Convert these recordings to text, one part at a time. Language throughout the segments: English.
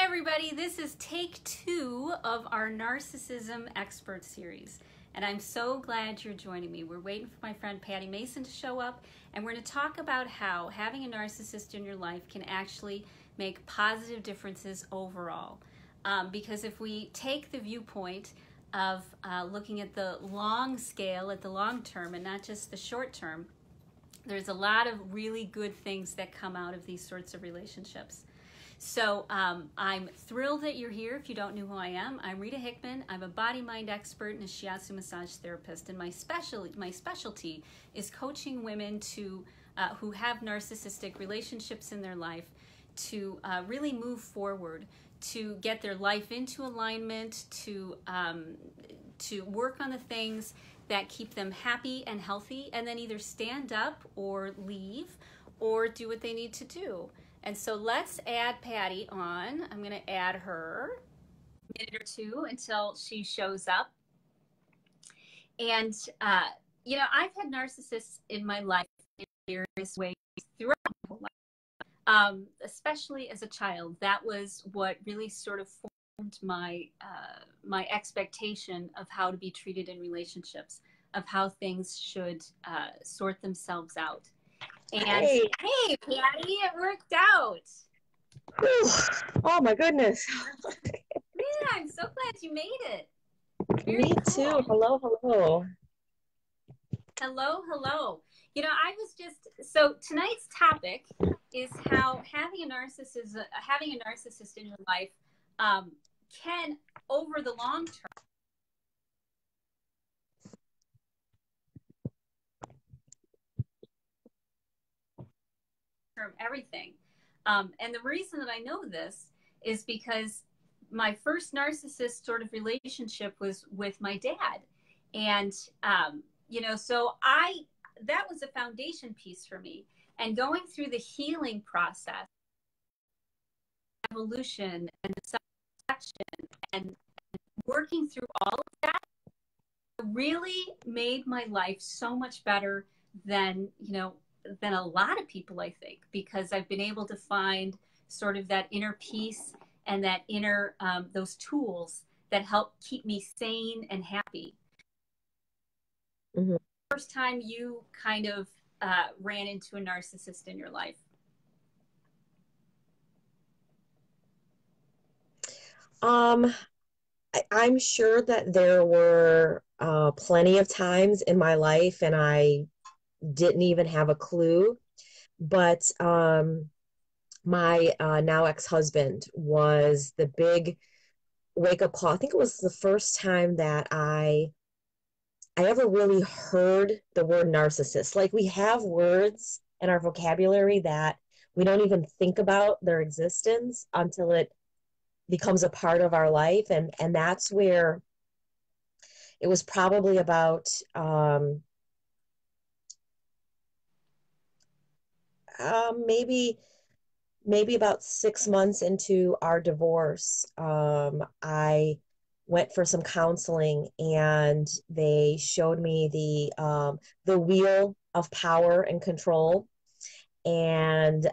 everybody. This is take 2 of our Narcissism Expert Series. And I'm so glad you're joining me. We're waiting for my friend Patty Mason to show up. And we're going to talk about how having a narcissist in your life can actually make positive differences overall. Because if we take the viewpoint of looking at the long scale, at the long term, and not just the short term, there's a lot of really good things that come out of these sorts of relationships. So I'm thrilled that you're here. If you don't know who I am, I'm Rita Hickman. I'm a body-mind expert and a Shiatsu massage therapist, and my specialty is coaching women to who have narcissistic relationships in their life to really move forward, to get their life into alignment, to work on the things that keep them happy and healthy, and then either stand up or leave or do what they need to do. And so let's add Patty on. I'm going to add her a minute or two until she shows up. And, you know, I've had narcissists in my life in various ways throughout my whole life, especially as a child. That was what really sort of formed my, my expectation of how to be treated in relationships, of how things should sort themselves out. And hey, Patty, it worked out. Whew. Oh my goodness. Yeah, I'm so glad you made it. Me too. Hello, hello. Hello, hello. You know, I was just, so tonight's topic is how having a narcissist in your life can, over the long term, everything. And the reason that I know this is because my first narcissist sort of relationship was with my dad. And, you know, so that was a foundation piece for me. And going through the healing process, evolution and self-reflection and working through all of that really made my life so much better than, you know, than a lot of people, I think, because I've been able to find sort of that inner peace and that inner, those tools that help keep me sane and happy. Mm-hmm. First time you kind of ran into a narcissist in your life? I'm sure that there were plenty of times in my life and I didn't even have a clue. But my now ex-husband was the big wake-up call. I think it was the first time that I ever really heard the word narcissist. Like, we have words in our vocabulary that we don't even think about their existence until it becomes a part of our life. And that's where it was probably about maybe about 6 months into our divorce. I went for some counseling, and they showed me the wheel of power and control, and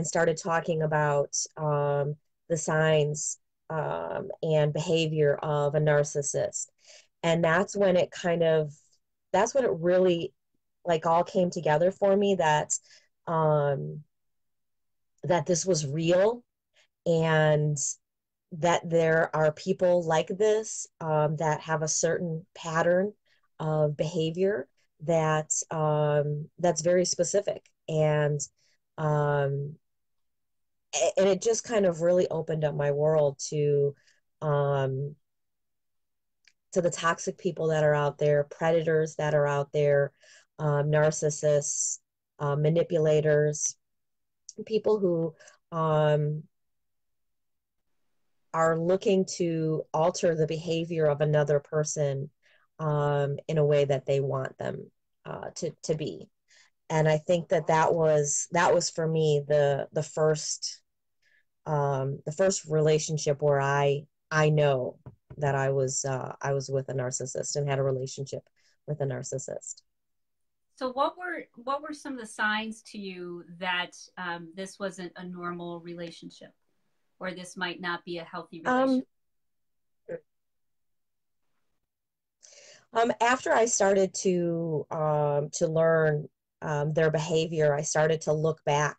started talking about the signs and behavior of a narcissist. And that's when it really like all came together for me, that that this was real, and that there are people like this that have a certain pattern of behavior that's very specific. And it just kind of really opened up my world to the toxic people that are out there, predators that are out there, narcissists, manipulators, people who are looking to alter the behavior of another person in a way that they want them to be. And I think that was for me the first relationship where I know that I was with a narcissist and had a relationship with a narcissist. So what were some of the signs to you that this wasn't a normal relationship? or this might not be a healthy Um, relationship? After I started to learn their behavior, I started to look back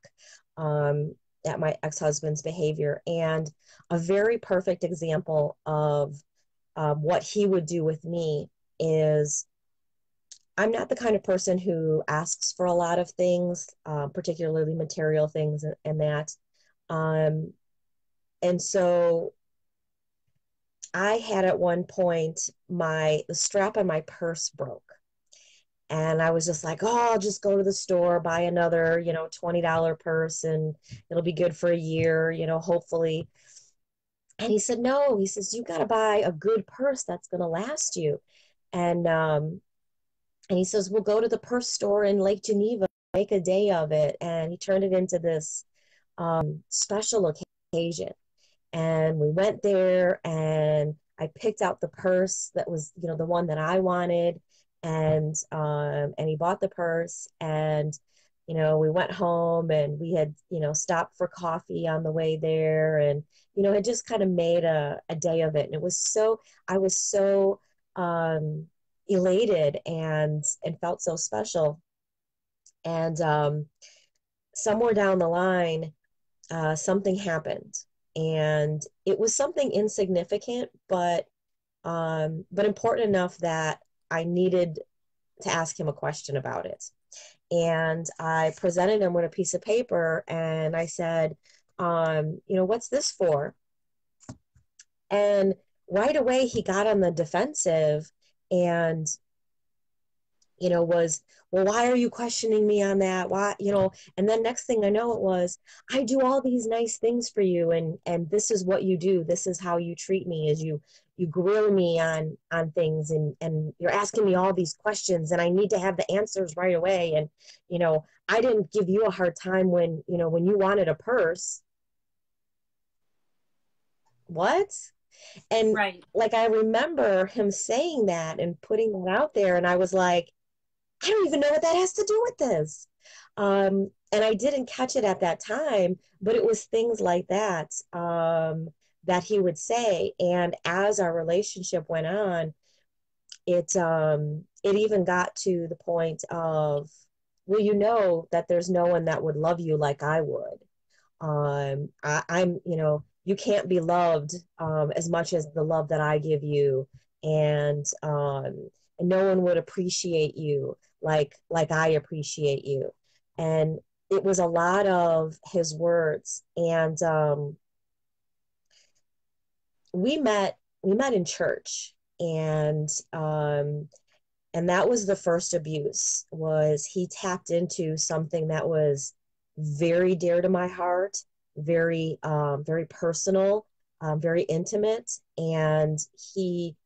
um, at my ex-husband's behavior, and a very perfect example of what he would do with me is I'm not the kind of person who asks for a lot of things, particularly material things and that. Um, and so I had at one point the strap on my purse broke. And I was just like, oh, I'll just go to the store, buy another, $20 purse, and it'll be good for a year, hopefully. And he said, no, he says, you got to buy a good purse that's going to last you. And, um, and he says, we'll go to the purse store in Lake Geneva, make a day of it. And he turned it into this special occasion. And we went there and I picked out the purse that was, the one that I wanted. And he bought the purse, and, we went home and we had, stopped for coffee on the way there, and, had just kind of made a day of it. And I was so elated and felt so special. And somewhere down the line, something happened, and it was something insignificant, but important enough that I needed to ask him a question about it. And I presented him with a piece of paper, and I said, what's this for? And right away he got on the defensive and was, well, why are you questioning me on that? Why, and then next thing I know, it was, I do all these nice things for you. And this is what you do. This is how you treat me, is you grill me on things, and you're asking me all these questions, and I need to have the answers right away. And, I didn't give you a hard time when you wanted a purse. What? And Right. like, I remember him saying that and putting that out there. And I was like, I don't even know what that has to do with this. And I didn't catch it at that time, but it was things like that that he would say. And as our relationship went on, it even got to the point of, well, that there's no one that would love you like I would. I'm, you can't be loved as much as the love that I give you, and no one would appreciate you like I appreciate you. And it was a lot of his words. And we met in church, and that was the first abuse. Was he tapped into something that was very dear to my heart, very personal, very intimate, and he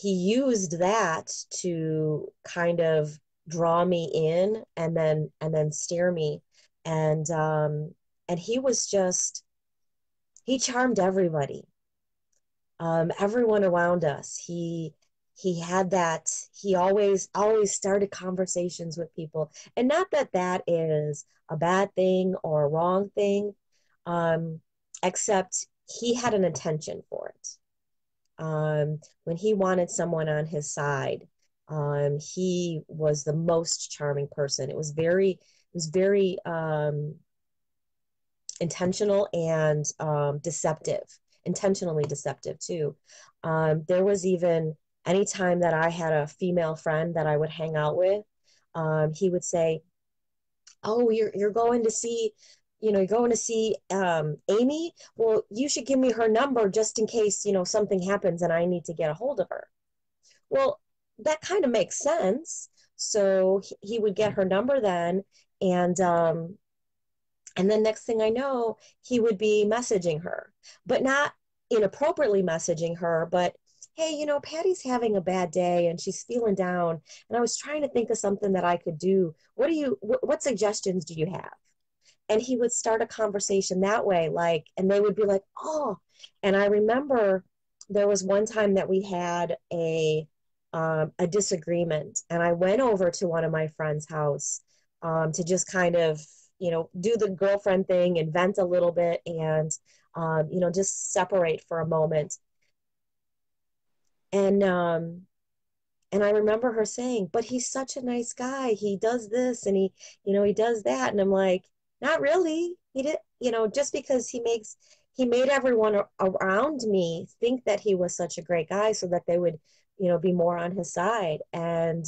used that to kind of draw me in, and then steer me. And he was just, he charmed everybody, everyone around us. He had that, he always started conversations with people. And not that that is a bad thing or a wrong thing, um, except he had an intention for it. When he wanted someone on his side, he was the most charming person. It was very intentional and deceptive, intentionally deceptive too. There was even anytime that I had a female friend that I would hang out with, he would say, "Oh, you're going to see, you're going to see Amy. Well, you should give me her number just in case something happens and I need to get a hold of her." Well, that kind of makes sense. So he would get her number then, and and then next thing I know, he would be messaging her, but not inappropriately messaging her, but hey, Patty's having a bad day and she's feeling down. And I was trying to think of something that I could do. What suggestions do you have? And he would start a conversation that way, and they would be like, oh. And I remember there was one time that we had a disagreement, and I went over to one of my friend's house to just kind of do the girlfriend thing and vent a little bit and, just separate for a moment. And I remember her saying, but he's such a nice guy. He does this and he does that. And I'm like, not really. He did, just because he made everyone around me think that he was such a great guy so that they would, be more on his side. Um,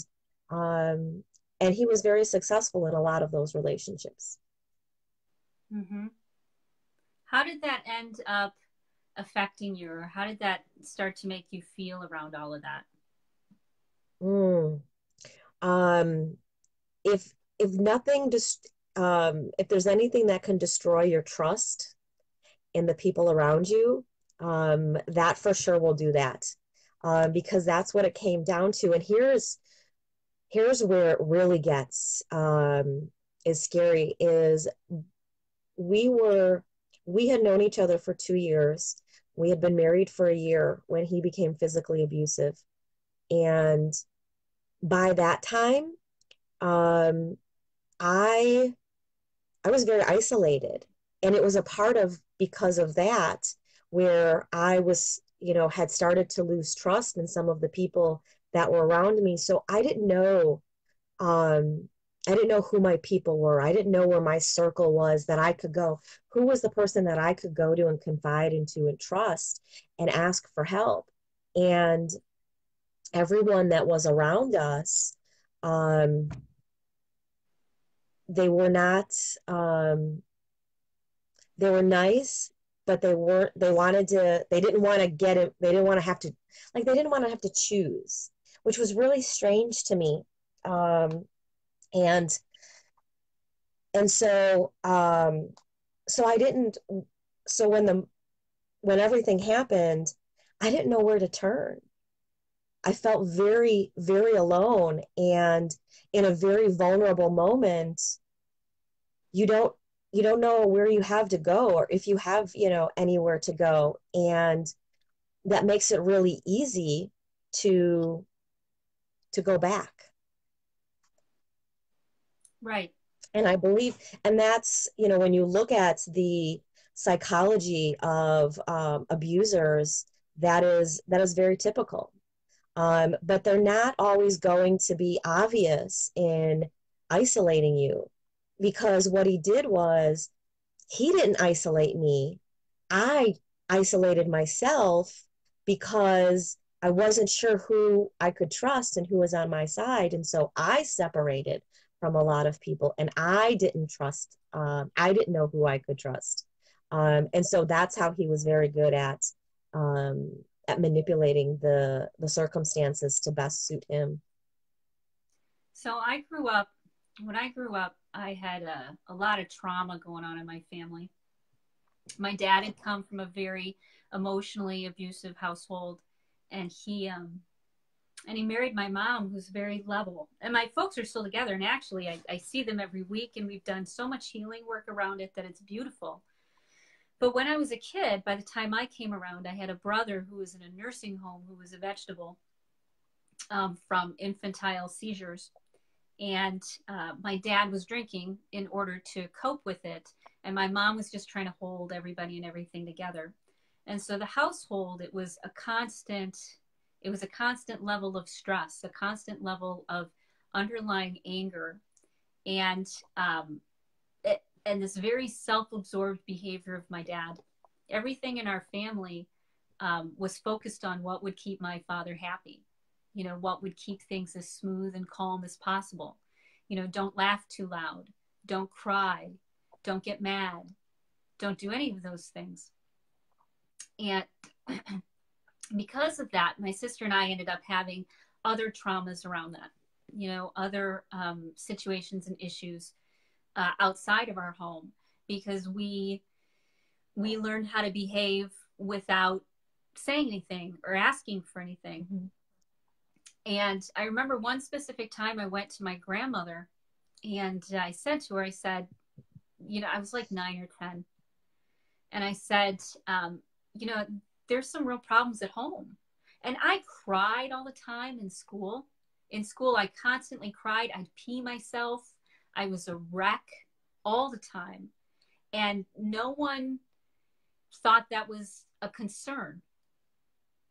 and he was very successful in a lot of those relationships. Mm-hmm. How did that end up affecting you, or how did that start to make you feel around all of that? Mm. Um, if nothing just if there's anything that can destroy your trust in the people around you, that for sure will do that. Because that's what it came down to. And here's where it really gets is scary is we were we had known each other for 2 years. We had been married for a year when he became physically abusive. And by that time, um, I I was very isolated. And it was a part of because of that where I was, had started to lose trust in some of the people that were around me. So um, I didn't know who my people were. I didn't know where my circle was that I could go. Who was the person that I could go to and confide into and trust and ask for help? And everyone that was around us, um, they were not, they were nice, but they didn't want to get it. They didn't want to have to, like, they didn't want to have to choose, which was really strange to me. Um, and, and so I didn't, so when everything happened, I didn't know where to turn. I felt very, very alone. And in a very vulnerable moment, you don't you don't know where you have to go or if you have, anywhere to go. And that makes it really easy to go back. Right. And I believe, and that's, when you look at the psychology of abusers, that is very typical. But they're not always going to be obvious in isolating you, because what he did was he didn't isolate me. I isolated myself because I wasn't sure who I could trust and who was on my side. And so I separated from a lot of people and I didn't trust, I didn't know who I could trust. And so that's how he was very good at manipulating the circumstances to best suit him. So when I grew up, I had a lot of trauma going on in my family. My dad had come from a very emotionally abusive household, and he married my mom, who's very level. And my folks are still together, and actually, I see them every week, and we've done so much healing work around it that it's beautiful. But when I was a kid, by the time I came around, I had a brother who was in a nursing home who was a vegetable from infantile seizures. And my dad was drinking in order to cope with it. And my mom was just trying to hold everybody and everything together. And so the household, it was a constant level of stress, a constant level of underlying anger, and and this very self-absorbed behavior of my dad. Everything in our family was focused on what would keep my father happy. What would keep things as smooth and calm as possible. Don't laugh too loud, don't cry, don't get mad, don't do any of those things. And because of that, my sister and I ended up having other traumas around that, other situations and issues outside of our home, because we learned how to behave without saying anything or asking for anything. Mm-hmm. And I remember one specific time I went to my grandmother and I said to her, I was like 9 or 10. And I said, there's some real problems at home. And I cried all the time in school. In school, I constantly cried. I'd pee myself. I was a wreck all the time. And no one thought that was a concern.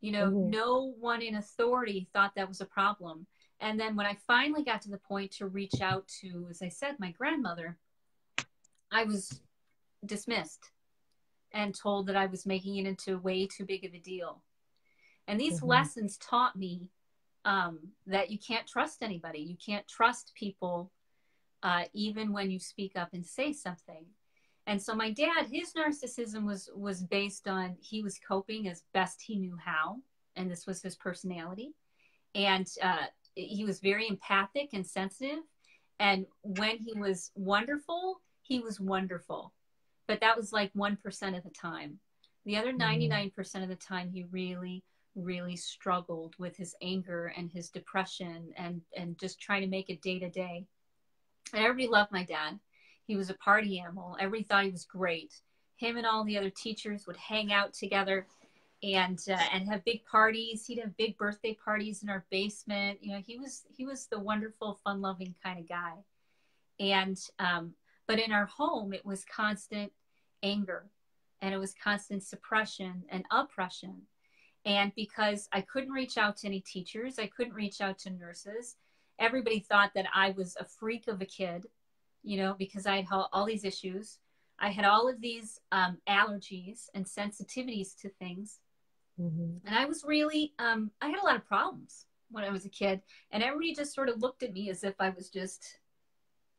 You know, no one in authority thought that was a problem. And then when I finally got to the point to reach out to, as I said, my grandmother, I was dismissed and told that I was making it into way too big of a deal. And these lessons taught me that you can't trust anybody. You can't trust people even when you speak up and say something. And so my dad, his narcissism was based on, he was coping as best he knew how. And this was his personality. And he was very empathic and sensitive. And when he was wonderful, he was wonderful. But that was like 1% of the time. The other 99% of the time, he really, really struggled with his anger and his depression and just trying to make it day to day. And everybody loved my dad. He was a party animal. Everybody thought he was great. Him and all the other teachers would hang out together and have big parties. He'd have big birthday parties in our basement. You know, he was the wonderful, fun-loving kind of guy. And but in our home, it was constant anger, and it was constant suppression and oppression. And because I couldn't reach out to any teachers, I couldn't reach out to nurses, everybody thought that I was a freak of a kid, you know, because I had all these issues. I had all of these allergies and sensitivities to things. And I was really, I had a lot of problems when I was a kid. And everybody just sort of looked at me as if I was just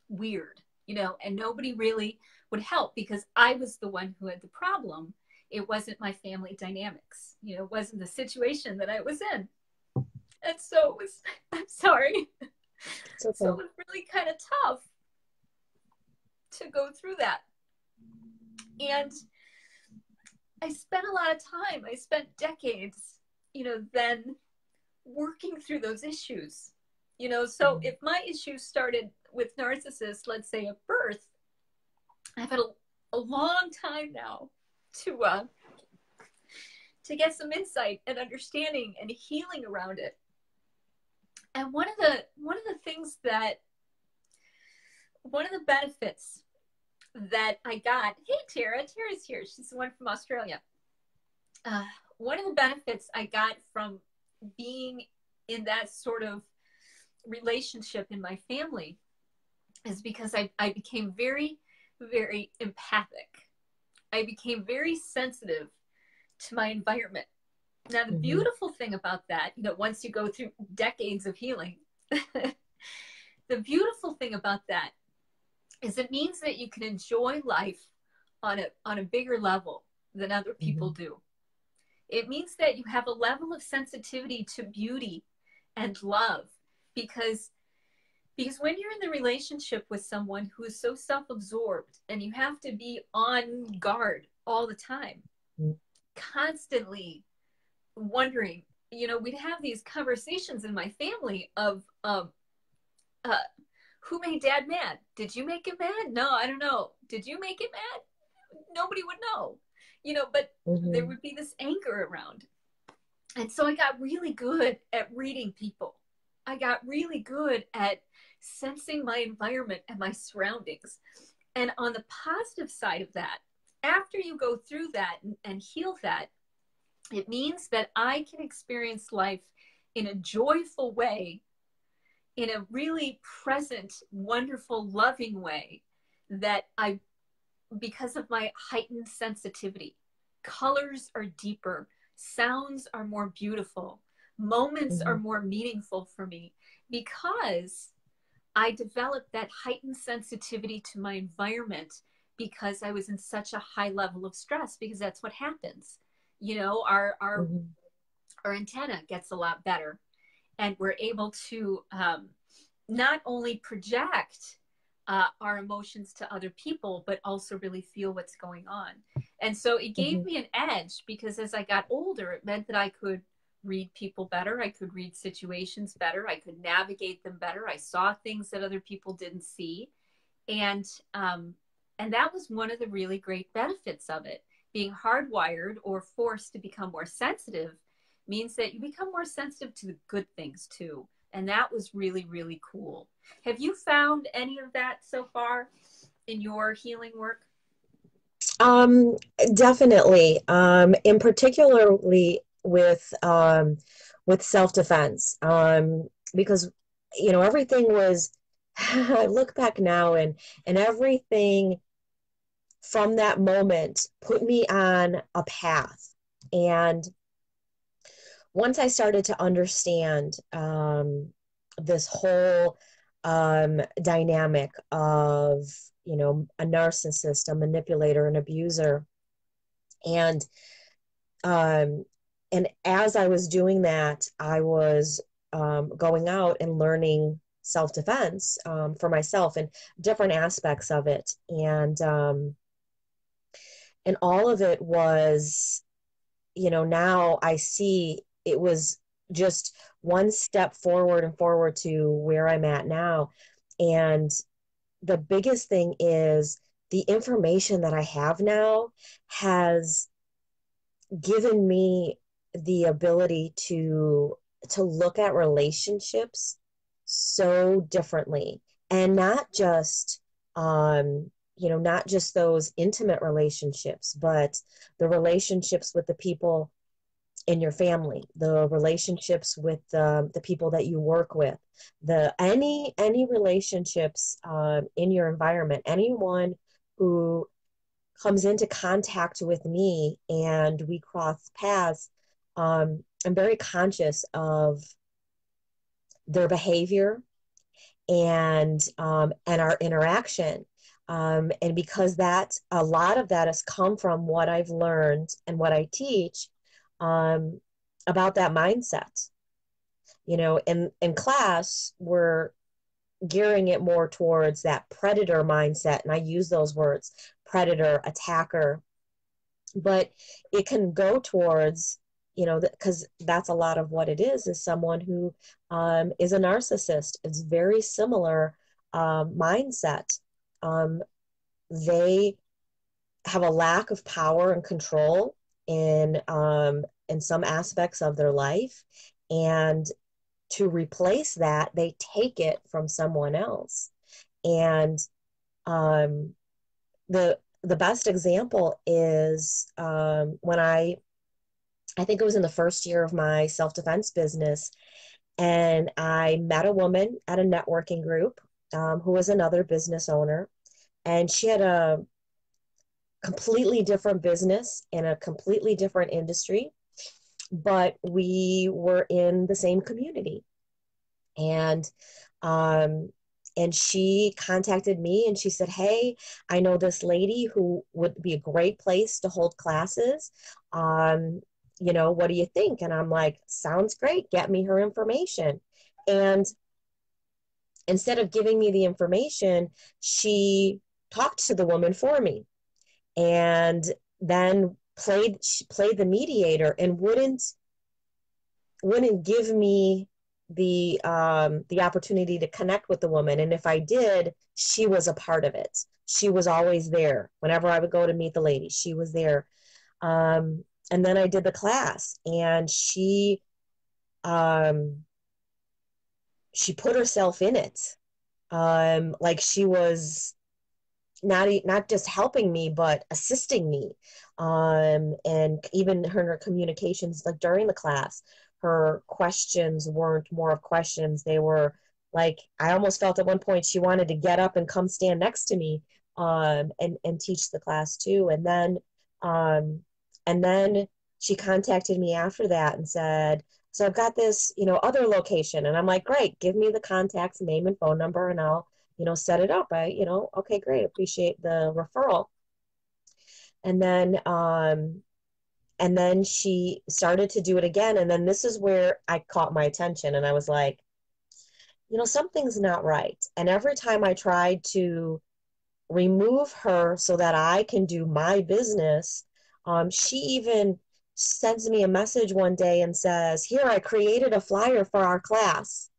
weird, you know, and nobody really would help because I was the one who had the problem. It wasn't my family dynamics, you know, it wasn't the situation that I was in. And so it was, I'm sorry. It's okay. So it was really kind of tough to go through that. And I spent a lot of time, I spent decades, you know, then working through those issues, you know. So if my issues started with narcissists, let's say at birth, I've had a long time now to get some insight and understanding and healing around it. And one of the benefits that I got, hey Tara's here, she's the one from Australia. One of the benefits I got from being in that sort of relationship in my family is because I became very, very empathic. I became very sensitive to my environment. Now, the beautiful thing about that, you know, once you go through decades of healing, the beautiful thing about that is it means that you can enjoy life on a bigger level than other people do. It means that you have a level of sensitivity to beauty and love because when you're in the relationship with someone who is so self-absorbed and you have to be on guard all the time, constantly wondering, you know, we'd have these conversations in my family of who made dad mad? Did you make him mad? No, I don't know. Did you make him mad? Nobody would know, you know, but there would be this anger around. And so I got really good at reading people. I got really good at sensing my environment and my surroundings. And on the positive side of that, after you go through that and heal that, it means that I can experience life in a joyful way, in a really present, wonderful, loving way that because of my heightened sensitivity, colors are deeper, sounds are more beautiful, moments are more meaningful for me because I developed that heightened sensitivity to my environment because I was in such a high level of stress, because that's what happens. You know, our antenna gets a lot better and we're able to not only project our emotions to other people, but also really feel what's going on. And so it gave me an edge because as I got older, it meant that I could read people better. I could read situations better. I could navigate them better. I saw things that other people didn't see. And that was one of the really great benefits of it. Being hardwired or forced to become more sensitive means that you become more sensitive to the good things too. And that was really, really cool. Have you found any of that so far in your healing work? Um, Definitely. In particularly with self-defense. Because everything was I look back now and everything from that moment put me on a path. And once I started to understand this whole dynamic of, a narcissist, a manipulator, an abuser, and um, and as I was doing that, I was going out and learning self-defense for myself and different aspects of it, and all of it was, now I see it was just one step forward and forward to where I'm at now. And the biggest thing is the information that I have now has given me the ability to look at relationships so differently, and not just those intimate relationships, but the relationships with the people in your family, the relationships with the people that you work with, the any relationships in your environment, anyone who comes into contact with me and we cross paths. I'm very conscious of their behavior and our interaction. And because that a lot of that has come from what I've learned and what I teach um, about that mindset. In class, we're gearing it more towards that predator mindset. And I use those words, predator, attacker, but it can go towards, because that's a lot of what it is someone who is a narcissist. It's very similar mindset. Um, they have a lack of power and control in some aspects of their life, and to replace that, they take it from someone else. And um, the best example is when I think it was in the first year of my self-defense business, and I met a woman at a networking group who was another business owner, and she had a completely different business in a completely different industry, but we were in the same community. And um, and she contacted me and she said, "Hey, I know this lady who would be a great place to hold classes. Um, what do you think?" And I'm like, "Sounds great. Get me her information." And instead of giving me the information, she talked to the woman for me, and then played the mediator and wouldn't give me the opportunity to connect with the woman. And if I did, she was a part of it. She was always there. Whenever I would go to meet the lady, she was there. And then I did the class, and um, she put herself in it. Like she was not just helping me, but assisting me. And even her communications, like during the class, her questions weren't more of questions. They were like, I almost felt at one point she wanted to get up and come stand next to me, and teach the class too. Um, and then she contacted me after that and said, "So I've got this, other location." And I'm like, "Great, give me the contact's name and phone number and I'll set it up." Okay, great. Appreciate the referral. And then, she started to do it again. And then this is where I caught my attention and I was like, something's not right. And every time I tried to remove her so that I can do my business, she even sends me a message one day and says, "Here, I created a flyer for our class."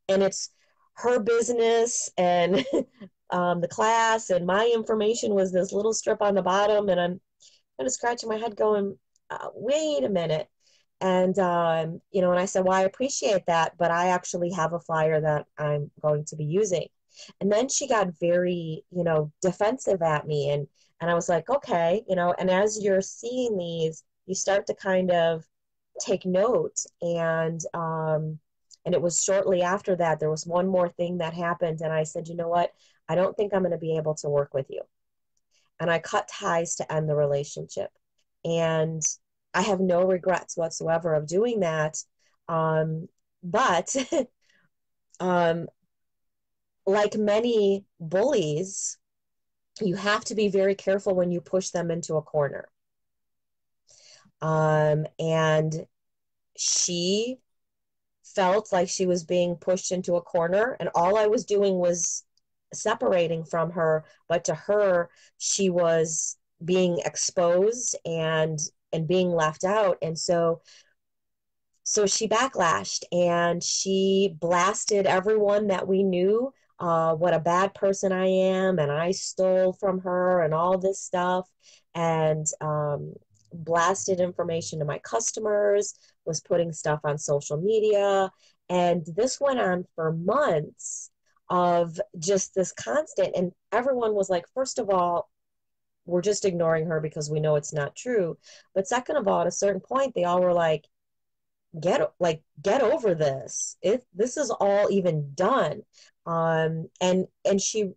And it's her business and the class, and my information was this little strip on the bottom. And I'm kind of scratching my head going, wait a minute. And I said, "Well, I appreciate that, but I actually have a flyer that I'm going to be using." And then she got very, defensive at me. And I was like, okay, and as you're seeing these, you start to kind of take note. And it was shortly after that, there was one more thing that happened. And I said, you know what? I don't think I'm going to be able to work with you. And I cut ties to end the relationship. And I have no regrets whatsoever of doing that. But um, like many bullies, you have to be very careful when you push them into a corner. And she felt like she was being pushed into a corner, and all I was doing was separating from her. But to her, she was being exposed and being left out. And so she backlashed and she blasted everyone that we knew, what a bad person I am, and I stole from her and all this stuff, and blasted information to my customers, was putting stuff on social media. And this went on for months of just this constant. And everyone was like, first of all, we're just ignoring her because we know it's not true. But second of all, at a certain point, they all were like, get over this. This is all even done. And she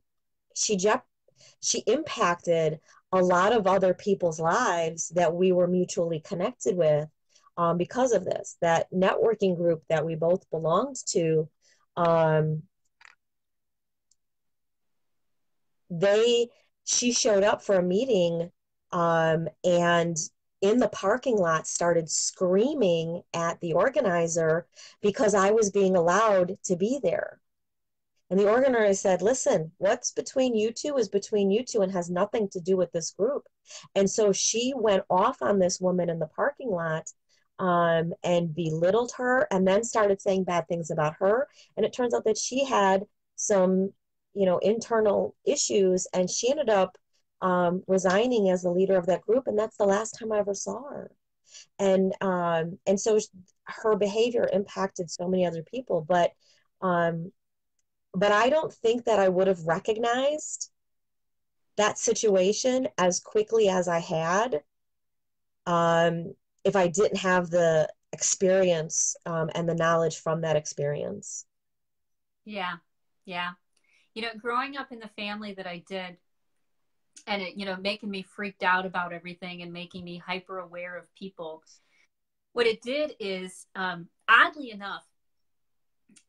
impacted a lot of other people's lives that we were mutually connected with, because of this. That networking group that we both belonged to, um, she showed up for a meeting, and in the parking lot started screaming at the organizer because I was being allowed to be there. And the organizer said, listen, what's between you two is between you two and has nothing to do with this group. And so she went off on this woman in the parking lot, and belittled her, and then started saying bad things about her. And it turns out that she had some, internal issues, and she ended up resigning as the leader of that group. And that's the last time I ever saw her. And so her behavior impacted so many other people. But I don't think that I would have recognized that situation as quickly as I had, if I didn't have the experience, and the knowledge from that experience. Yeah. Yeah. Growing up in the family that I did, and it, making me freaked out about everything and making me hyper aware of people, what it did is, oddly enough,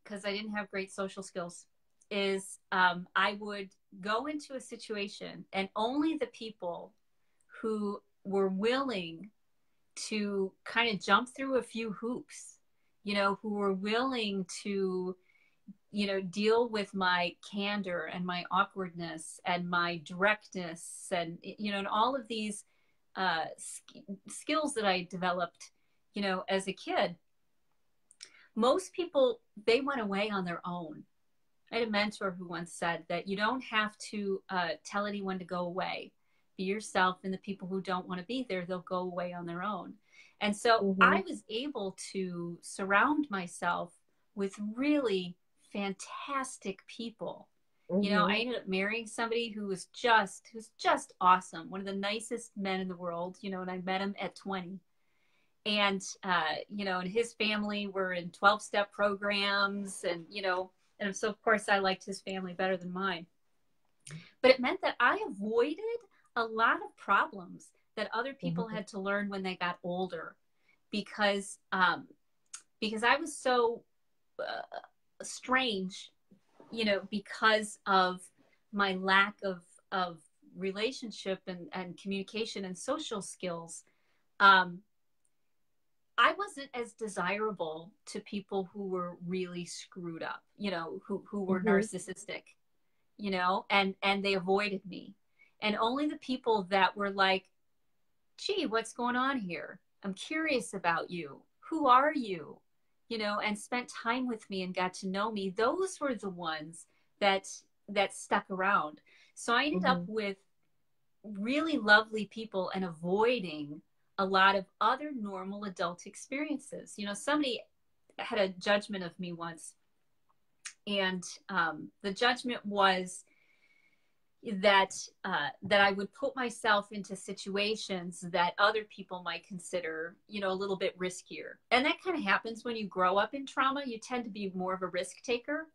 because I didn't have great social skills, is I would go into a situation and only the people who were willing to kind of jump through a few hoops, who were willing to, deal with my candor and my awkwardness and my directness and, and all of these skills that I developed, as a kid. Most people, they went away on their own. I had a mentor who once said that you don't have to tell anyone to go away. Be yourself, and the people who don't want to be there, they'll go away on their own. And so I was able to surround myself with really fantastic people. I ended up marrying somebody who's just awesome. One of the nicest men in the world, and I met him at 20. And, and his family were in 12-step programs, and, and so of course I liked his family better than mine. But it meant that I avoided a lot of problems that other people had to learn when they got older, because I was so strange, because of my lack of relationship and communication and social skills. I wasn't as desirable to people who were really screwed up, who were narcissistic, and they avoided me. And only the people that were like, gee, what's going on here? I'm curious about you. Who are you? And spent time with me and got to know me. Those were the ones that stuck around. So I ended up with really lovely people and avoiding a lot of other normal adult experiences. Somebody had a judgment of me once, And the judgment was that that I would put myself into situations that other people might consider, you know, a little bit riskier. And that kind of happens when you grow up in trauma. You tend to be more of a risk taker,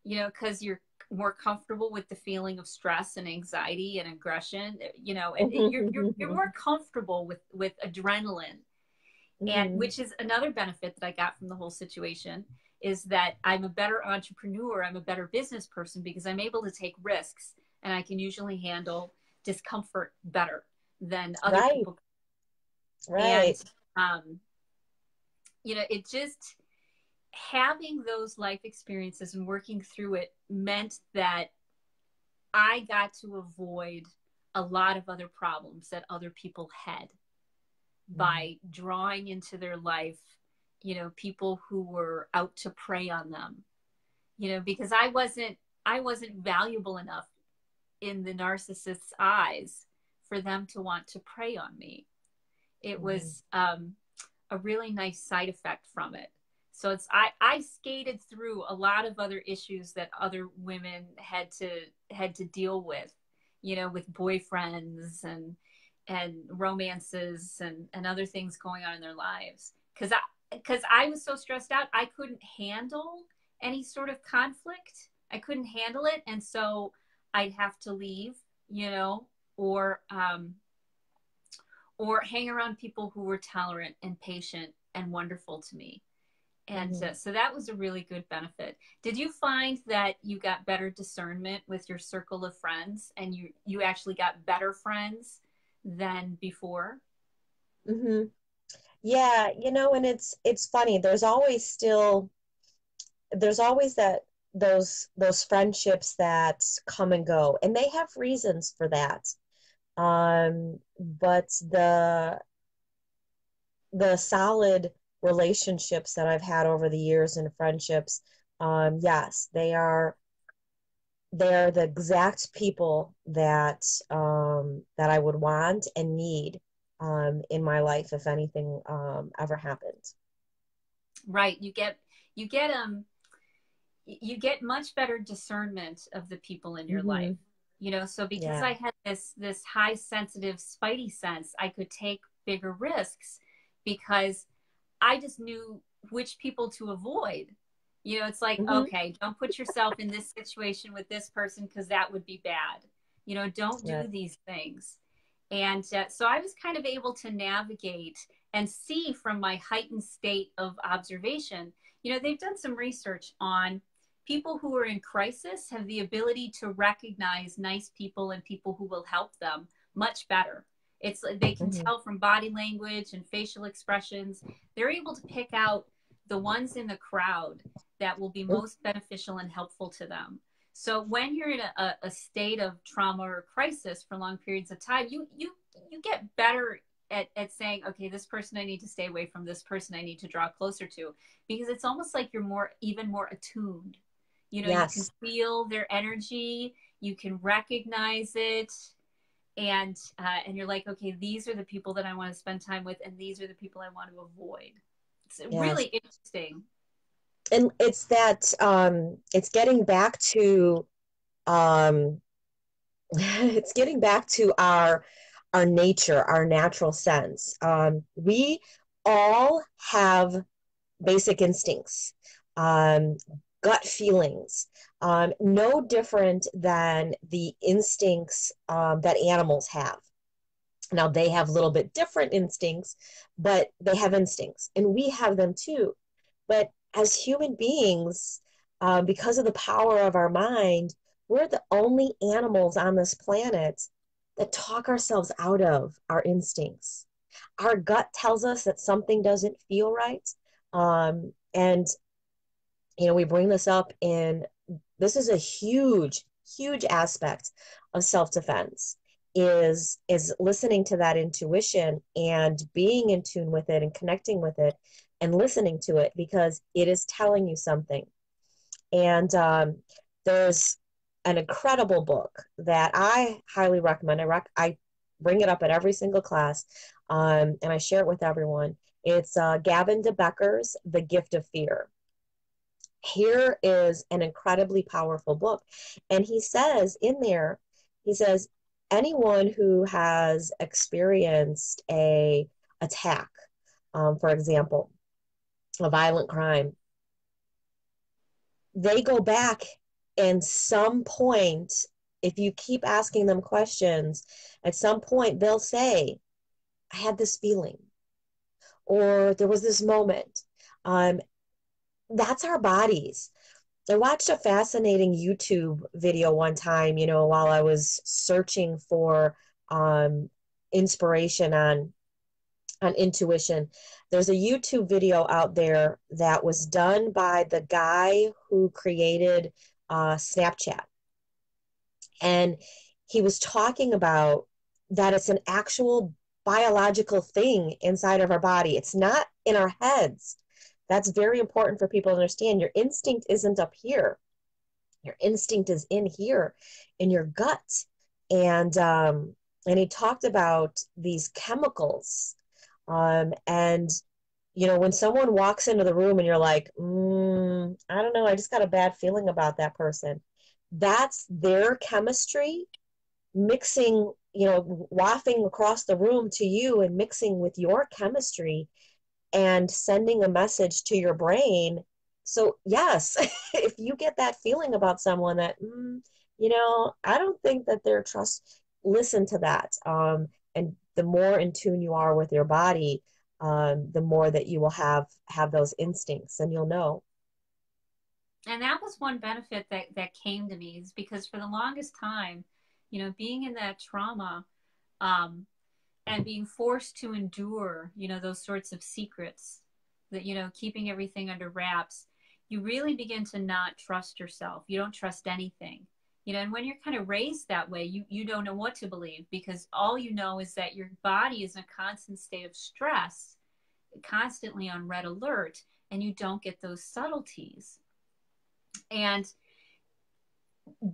you know, because you're more comfortable with the feeling of stress and anxiety and aggression, you know, and you're more comfortable with adrenaline. And which is another benefit that I got from the whole situation, is that I'm a better entrepreneur, I'm a better business person, because I'm able to take risks, and I can usually handle discomfort better than other Right. people. Right. And you know, it just, having those life experiences and working through it meant that I got to avoid a lot of other problems that other people had by drawing into their life, you know, people who were out to prey on them, you know, because I wasn't valuable enough in the narcissist's eyes for them to want to prey on me. It was a really nice side effect from it. So it's, I skated through a lot of other issues that other women had to deal with, you know, with boyfriends and romances and other things going on in their lives. Because I was so stressed out, I couldn't handle any sort of conflict. I couldn't handle it. And so I'd have to leave, you know, or hang around people who were tolerant and patient and wonderful to me. And so that was a really good benefit. Did you find that you got better discernment with your circle of friends, and you actually got better friends than before? Yeah, you know, and it's funny. There's always that those friendships that come and go, and they have reasons for that. But the solid relationships that I've had over the years and friendships, yes, they're the exact people that that I would want and need in my life if anything ever happened. Right. You get much better discernment of the people in your life. You know, so because I had this high sensitive spidey sense, I could take bigger risks because I just knew which people to avoid. You know, it's like, okay, don't put yourself in this situation with this person because that would be bad. You know, don't do these things. And so I was kind of able to navigate and see from my heightened state of observation. You know, they've done some research on people who are in crisis have the ability to recognize nice people and people who will help them much better. It's, they can tell from body language and facial expressions. They're able to pick out the ones in the crowd that will be most beneficial and helpful to them. So when you're in a state of trauma or crisis for long periods of time, you get better at saying, okay, this person I need to stay away from, this person I need to draw closer to, because it's almost like you're even more attuned. You know, you can feel their energy, you can recognize it, and you're like, okay, these are the people that I want to spend time with, and these are the people I want to avoid. It's really interesting. And it's that it's getting back to it's getting back to our nature, our natural sense. We all have basic instincts, gut feelings, no different than the instincts that animals have. Now, they have a little bit different instincts, but they have instincts, and we have them too. But as human beings, because of the power of our mind, we're the only animals on this planet that talk ourselves out of our instincts. Our gut tells us that something doesn't feel right. And, you know, we bring this up in, this is a huge, huge aspect of self-defense is listening to that intuition and being in tune with it and connecting with it and listening to it because it is telling you something. And there's an incredible book that I highly recommend. I bring it up at every single class, and I share it with everyone. It's Gavin de Becker's The Gift of Fear. Here is an incredibly powerful book. And he says in there, he says, anyone who has experienced a attack, for example, a violent crime, they go back and some point, if you keep asking them questions, at some point they'll say, I had this feeling, or there was this moment. Um, that's our bodies. I watched a fascinating YouTube video one time, while I was searching for inspiration on intuition. There's a YouTube video out there that was done by the guy who created Snapchat. And he was talking about that it's an actual biological thing inside of our body. It's not in our heads. That's very important for people to understand. Your instinct isn't up here. Your instinct is in here, in your gut. And he talked about these chemicals. And when someone walks into the room and you're like, I don't know, I just got a bad feeling about that person. That's their chemistry mixing, wafting across the room to you and mixing with your chemistry and sending a message to your brain. So yes, if you get that feeling about someone that, I don't think that they're listen to that. And the more in tune you are with your body, the more that you will have those instincts, and you'll know. And that was one benefit that came to me, is because for the longest time, being in that trauma, and being forced to endure, those sorts of secrets, that, keeping everything under wraps, you really begin to not trust yourself. You don't trust anything, and when you're kind of raised that way, you don't know what to believe, because all you know is that your body is in a constant state of stress, constantly on red alert, and you don't get those subtleties. And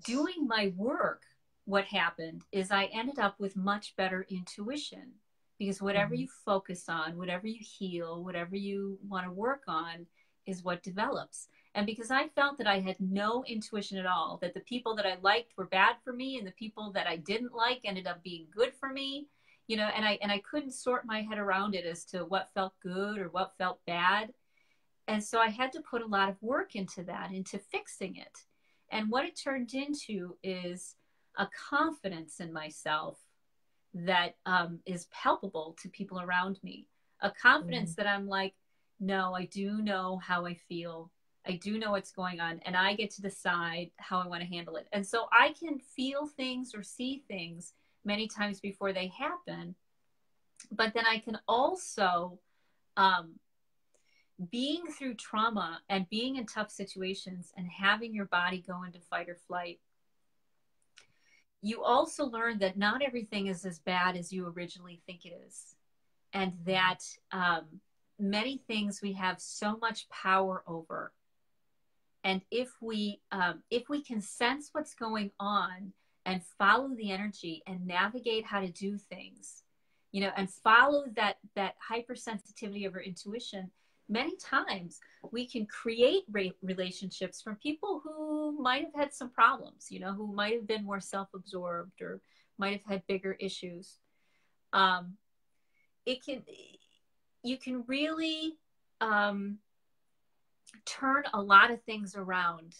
doing my work, what happened is I ended up with much better intuition, because whatever you focus on, whatever you heal, whatever you want to work on is what develops. And because I felt that I had no intuition at all, that the people that I liked were bad for me and the people that I didn't like ended up being good for me, and I couldn't sort my head around it as to what felt good or what felt bad. And so I had to put a lot of work into that, into fixing it. And what it turned into is a confidence in myself that is palpable to people around me. A confidence that I'm like, no, I do know how I feel. I do know what's going on, and I get to decide how I want to handle it. And so I can feel things or see things many times before they happen. But then I can also, being through trauma and being in tough situations and having your body go into fight or flight, you also learn that not everything is as bad as you originally think it is. And that many things we have so much power over. And if we can sense what's going on and follow the energy and navigate how to do things, and follow that hypersensitivity of our intuition, many times we can create relationships from people who might have had some problems, who might have been more self-absorbed or might have had bigger issues. You can really turn a lot of things around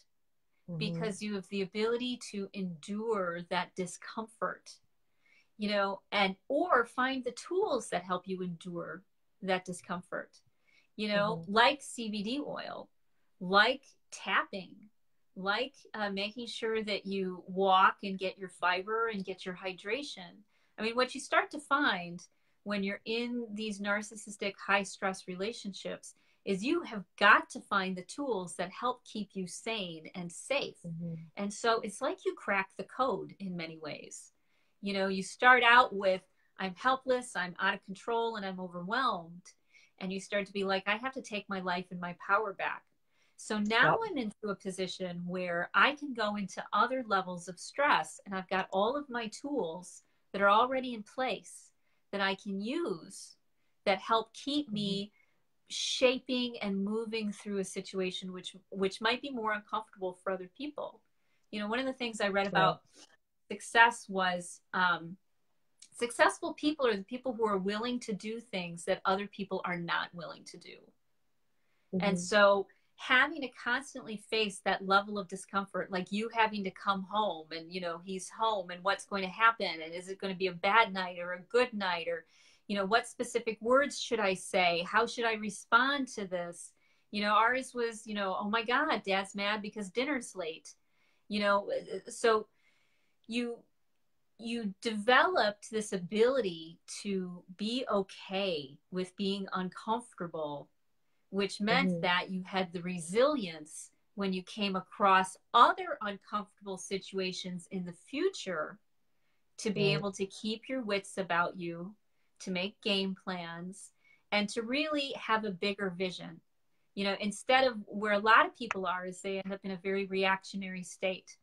because you have the ability to endure that discomfort, or find the tools that help you endure that discomfort, like CBD oil, like tapping, like making sure that you walk and get your fiber and get your hydration. I mean, what you start to find when you're in these narcissistic high stress relationships is you have got to find the tools that help keep you sane and safe. And so it's like you crack the code in many ways. You start out with, I'm helpless, I'm out of control, and I'm overwhelmed. And you start to be like, I have to take my life and my power back. So now I'm into a position where I can go into other levels of stress, and I've got all of my tools that are already in place that I can use that help keep me shaping and moving through a situation which might be more uncomfortable for other people. You know, one of the things I read Right. about success was successful people are the people who are willing to do things that other people are not willing to do. And Mm-hmm. so having to constantly face that level of discomfort, like you having to come home and, you know, he's home and what's going to happen? And is it going to be a bad night or a good night? Or, you know, what specific words should I say? How should I respond to this? You know, ours was, you know, oh my God, dad's mad because dinner's late. You know, so you you developed this ability to be okay with being uncomfortable, which meant Mm-hmm. that you had the resilience when you came across other uncomfortable situations in the future to be Right. able to keep your wits about you, to make game plans, and to really have a bigger vision. You know, instead of where a lot of people are, is they end up in a very reactionary state.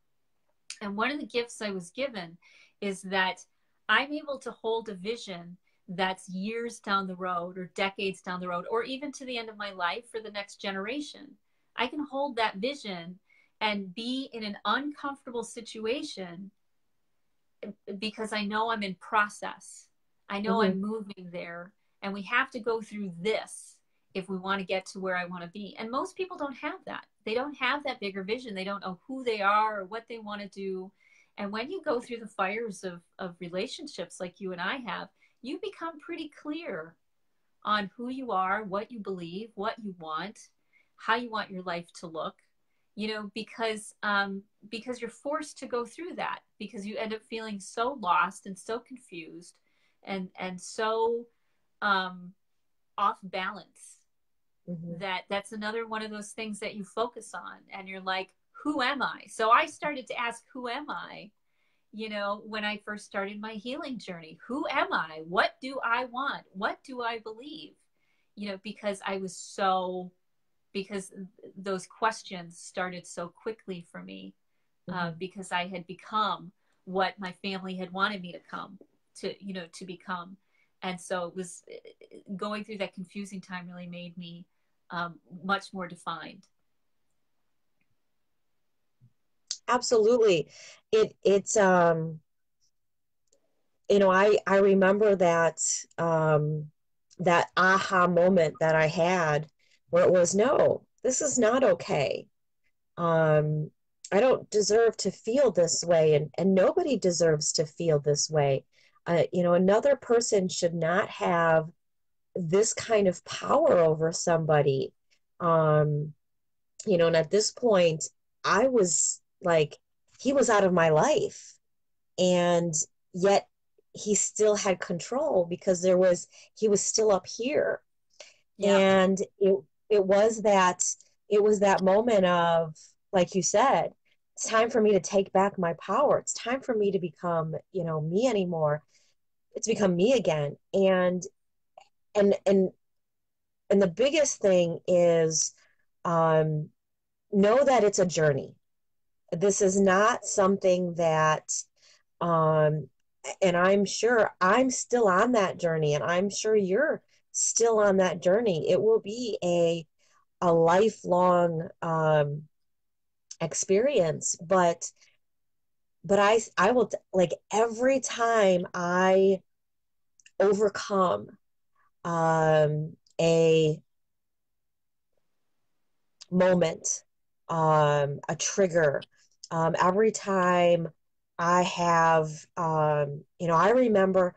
And one of the gifts I was given is that I'm able to hold a vision that's years down the road or decades down the road, or even to the end of my life for the next generation. I can hold that vision and be in an uncomfortable situation because I know I'm in process. I know Mm-hmm. I'm moving there, and we have to go through this if we want to get to where I want to be. And most people don't have that. They don't have that bigger vision. They don't know who they are or what they want to do. And when you go through the fires of relationships like you and I have, you become pretty clear on who you are, what you believe, what you want, how you want your life to look. You know, because you're forced to go through that because you end up feeling so lost and so confused and so um, off balance Mm-hmm. that that's another one of those things that you focus on and you're like, who am I? So I started to ask, who am I? You know, when I first started my healing journey, who am I? What do I want? What do I believe? You know, because I was so, because those questions started so quickly for me, Mm-hmm. because I had become what my family had wanted me to come to, you know, to become. And so it was going through that confusing time really made me much more defined. Absolutely. It's you know, I remember that that aha moment that I had where it was, no, this is not okay. Um, I don't deserve to feel this way, and nobody deserves to feel this way. You know, another person should not have this kind of power over somebody. Um, you know, and at this point, I was like, he was out of my life, and yet he still had control because he was still up here. Yeah. And it was that it was that moment of, like you said, it's time for me to take back my power. It's time for me to become, you know, me anymore. It's become me again. And and and the biggest thing is, um know that it's a journey. This is not something that, um and I'm sure I'm still on that journey, and I'm sure you're still on that journey. It will be a lifelong experience, but I will, like, every time I overcome a moment, a trigger, every time I have, you know, I remember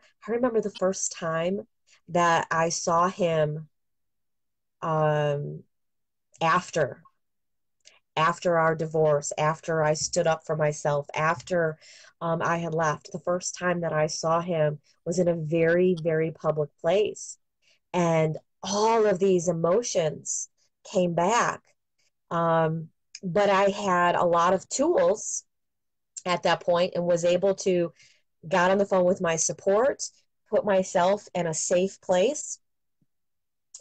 the first time that I saw him, um, after after our divorce, after I stood up for myself, after I had left. The first time that I saw him was in a very, very public place. And all of these emotions came back. Um, but I had a lot of tools at that point and was able to got on the phone with my support, put myself in a safe place,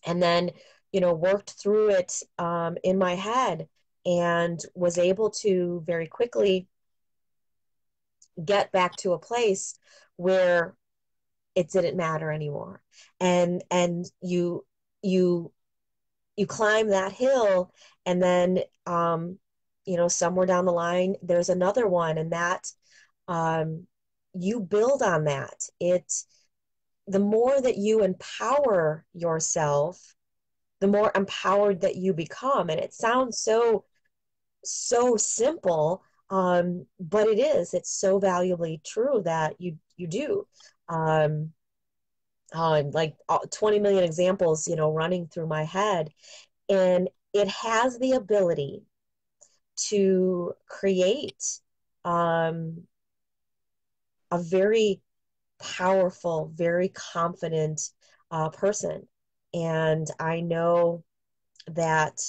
and then, you know, worked through it in my head, and was able to very quickly get back to a place where it didn't matter anymore. And you you climb that hill, and then somewhere down the line there's another one, and that you build on that. The more that you empower yourself, the more empowered that you become. And it sounds so simple, but it's so valuably true that you do. um, like 20 million examples, running through my head. And it has the ability to create um, a very powerful, very confident person. And I know that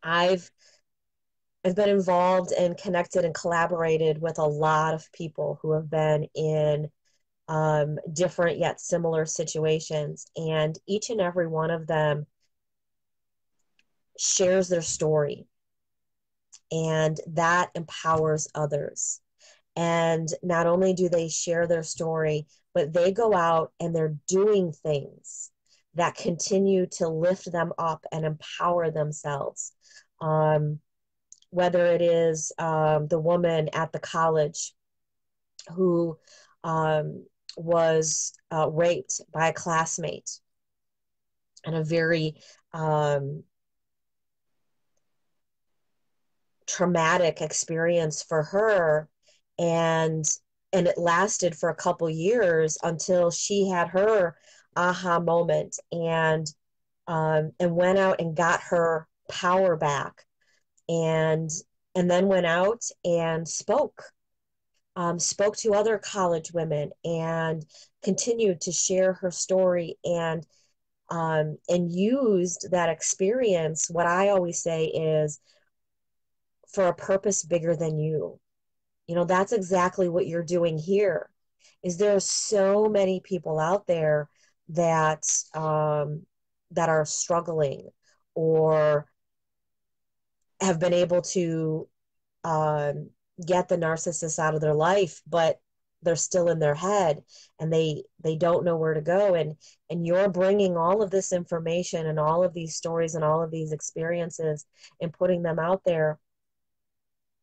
I've I've been involved and connected and collaborated with a lot of people who have been in different yet similar situations, and each and every one of them shares their story, and that empowers others. And not only do they share their story, but they go out and they're doing things that continue to lift them up and empower themselves. Whether it is the woman at the college who was raped by a classmate, and a very traumatic experience for her, and it lasted for a couple years until she had her aha moment, and went out and got her power back, and then went out and spoke to other college women, and continued to share her story, and used that experience. What I always say is, for a purpose bigger than you. That's exactly what you're doing here. Is there are so many people out there that that are struggling, or have been able to get the narcissist out of their life, but they're still in their head, and they don't know where to go. And you're bringing all of this information and all of these stories and all of these experiences and putting them out there.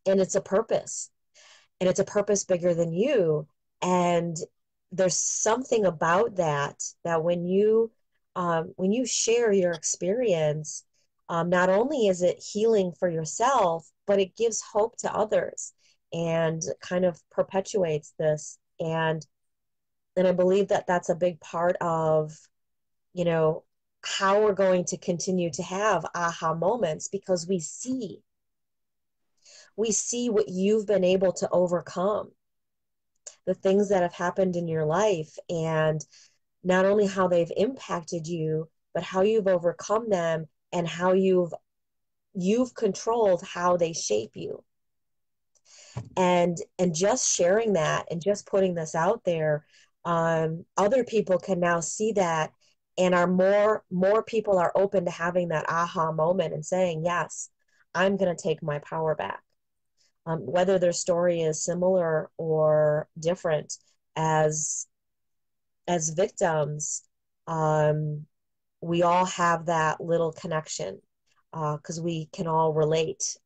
And it's a purpose, and it's a purpose bigger than you. And there's something about that when you share your experience, not only is it healing for yourself, but it gives hope to others, and kind of perpetuates this. And I believe that that's a big part of, you know, how we're going to continue to have aha moments, because we see what you've been able to overcome, the things that have happened in your life, and not only how they've impacted you, but how you've overcome them, and how you've controlled how they shape you. And just sharing that and just putting this out there, other people can now see that, and are more people are open to having that aha moment and saying, yes, I'm going to take my power back. Whether their story is similar or different, as victims, we all have that little connection, because we can all relate.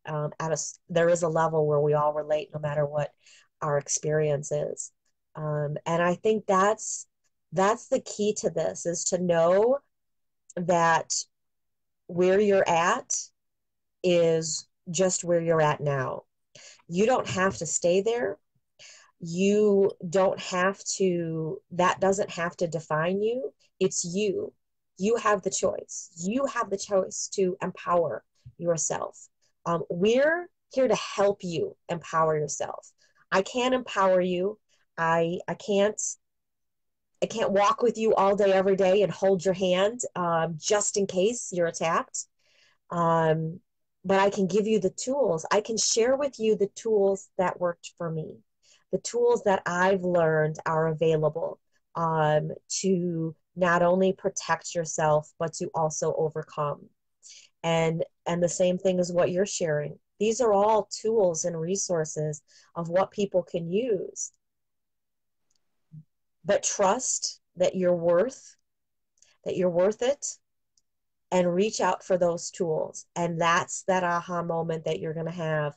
There is a level where we all relate, no matter what our experience is. And I think that's the key to this, is to know that where you're at is just where you're at now. You don't have to stay there. You don't have to, that doesn't have to define you. It's you. You have the choice. You have the choice to empower yourself. We're here to help you empower yourself. I can't empower you. I can't walk with you all day, every day, and hold your hand, just in case you're attacked. But I can give you the tools. I can share with you the tools that worked for me. The tools that I've learned are available, to not only protect yourself, but to also overcome. And the same thing is what you're sharing. These are all tools and resources of what people can use. But trust that you're worth it, and reach out for those tools. And that's that aha moment that you're going to have.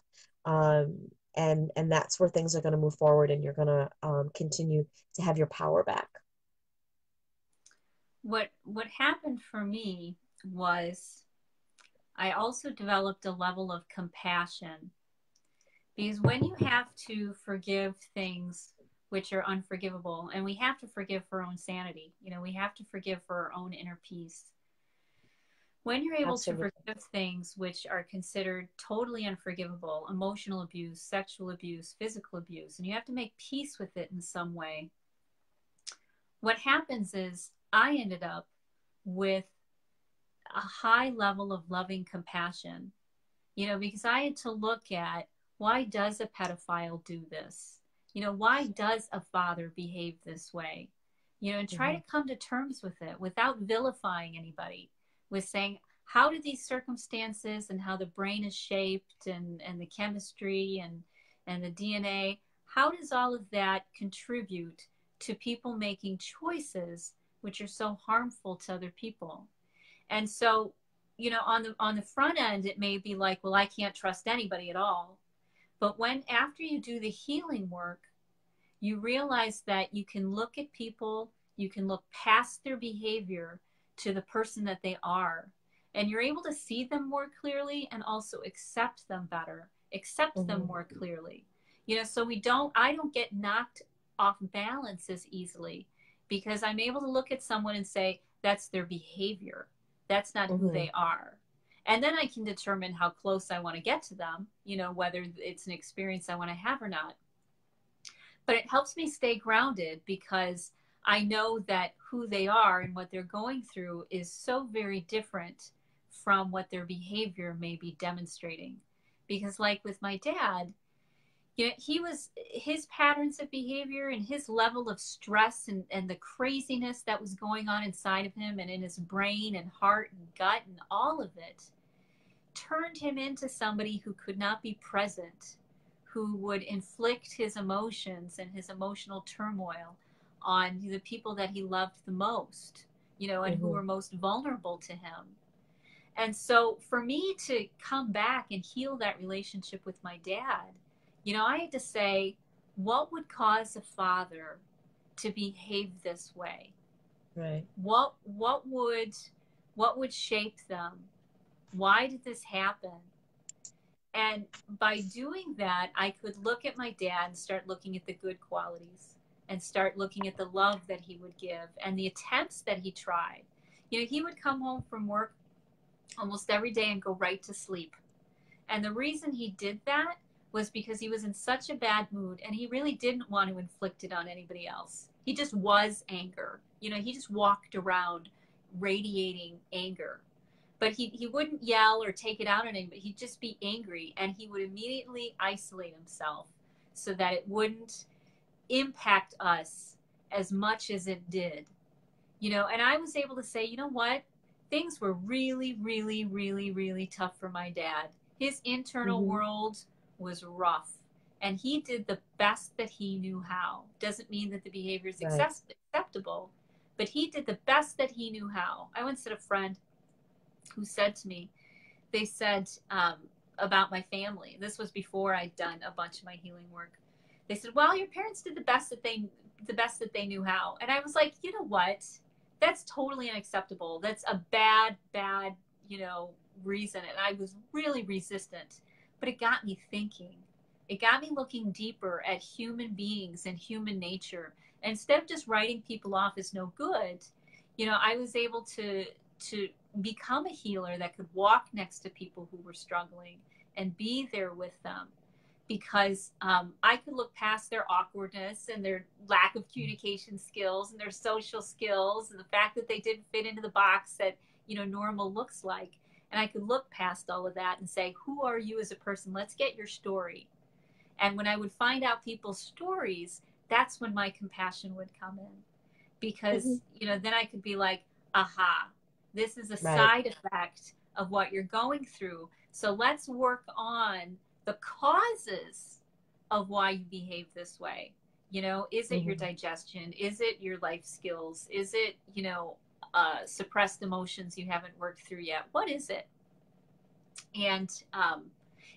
And that's where things are going to move forward, and you're going to continue to have your power back. What happened for me was I also developed a level of compassion, because when you have to forgive things which are unforgivable, and we have to forgive for our own sanity, we have to forgive for our own inner peace. When you're able to Absolutely. forgive things which are considered totally unforgivable, emotional abuse, sexual abuse, physical abuse, and you have to make peace with it in some way, what happens is I ended up with a high level of loving compassion, because I had to look at, why does a pedophile do this? Why does a father behave this way? And try Mm-hmm. to come to terms with it without vilifying anybody, with saying, how do these circumstances and how the brain is shaped, and the chemistry and the DNA, how does all of that contribute to people making choices which are so harmful to other people? And so, on the front end, it may be like, well, I can't trust anybody at all. But after you do the healing work, you realize that you can look at people, you can look past their behavior to the person that they are. And you're able to see them more clearly, and also accept them better, accept them more clearly. So I don't get knocked off balance as easily, because I'm able to look at someone and say, that's their behavior. That's not who they are. And then I can determine how close I want to get to them, whether it's an experience I want to have or not. But it helps me stay grounded, because I know that who they are and what they're going through is so very different from what their behavior may be demonstrating. Because like with my dad, his patterns of behavior and his level of stress and the craziness that was going on inside of him and in his brain and heart and gut and all of it turned him into somebody who could not be present, who would inflict his emotions and his emotional turmoil on the people that he loved the most, and who were most vulnerable to him. And so for me to come back and heal that relationship with my dad, I had to say, what would cause a father to behave this way? Right. What would shape them? Why did this happen? And by doing that, I could look at my dad and start looking at the good qualities, and start looking at the love that he would give and the attempts that he tried. He would come home from work almost every day and go right to sleep. And the reason he did that was because he was in such a bad mood, and he really didn't want to inflict it on anybody else. He just was anger. He just walked around radiating anger. But he wouldn't yell or take it out on anybody. He'd just be angry, and he would immediately isolate himself so that it wouldn't impact us as much as it did. And I was able to say, you know what? Things were really, really, really, really tough for my dad. His internal world was rough, and he did the best that he knew how. Doesn't mean that the behavior is acceptable, but he did the best that he knew how. I once had a friend who said to me, they said about my family, this was before I'd done a bunch of my healing work. They said, well, your parents did the best that they knew how. And I was like, you know what? That's totally unacceptable. That's a bad, reason. And I was really resistant, but it got me thinking. It got me looking deeper at human beings and human nature. And instead of just writing people off as no good, I was able to become a healer that could walk next to people who were struggling and be there with them, because I could look past their awkwardness and their lack of communication skills and their social skills and the fact that they didn't fit into the box that normal looks like. And I could look past all of that and say, who are you as a person? Let's get your story. And when I would find out people's stories, that's when my compassion would come in, because then I could be like, aha, this is a side effect of what you're going through. So let's work on the causes of why you behave this way. Is it your digestion? Is it your life skills? Is it, suppressed emotions you haven't worked through yet. What is it? And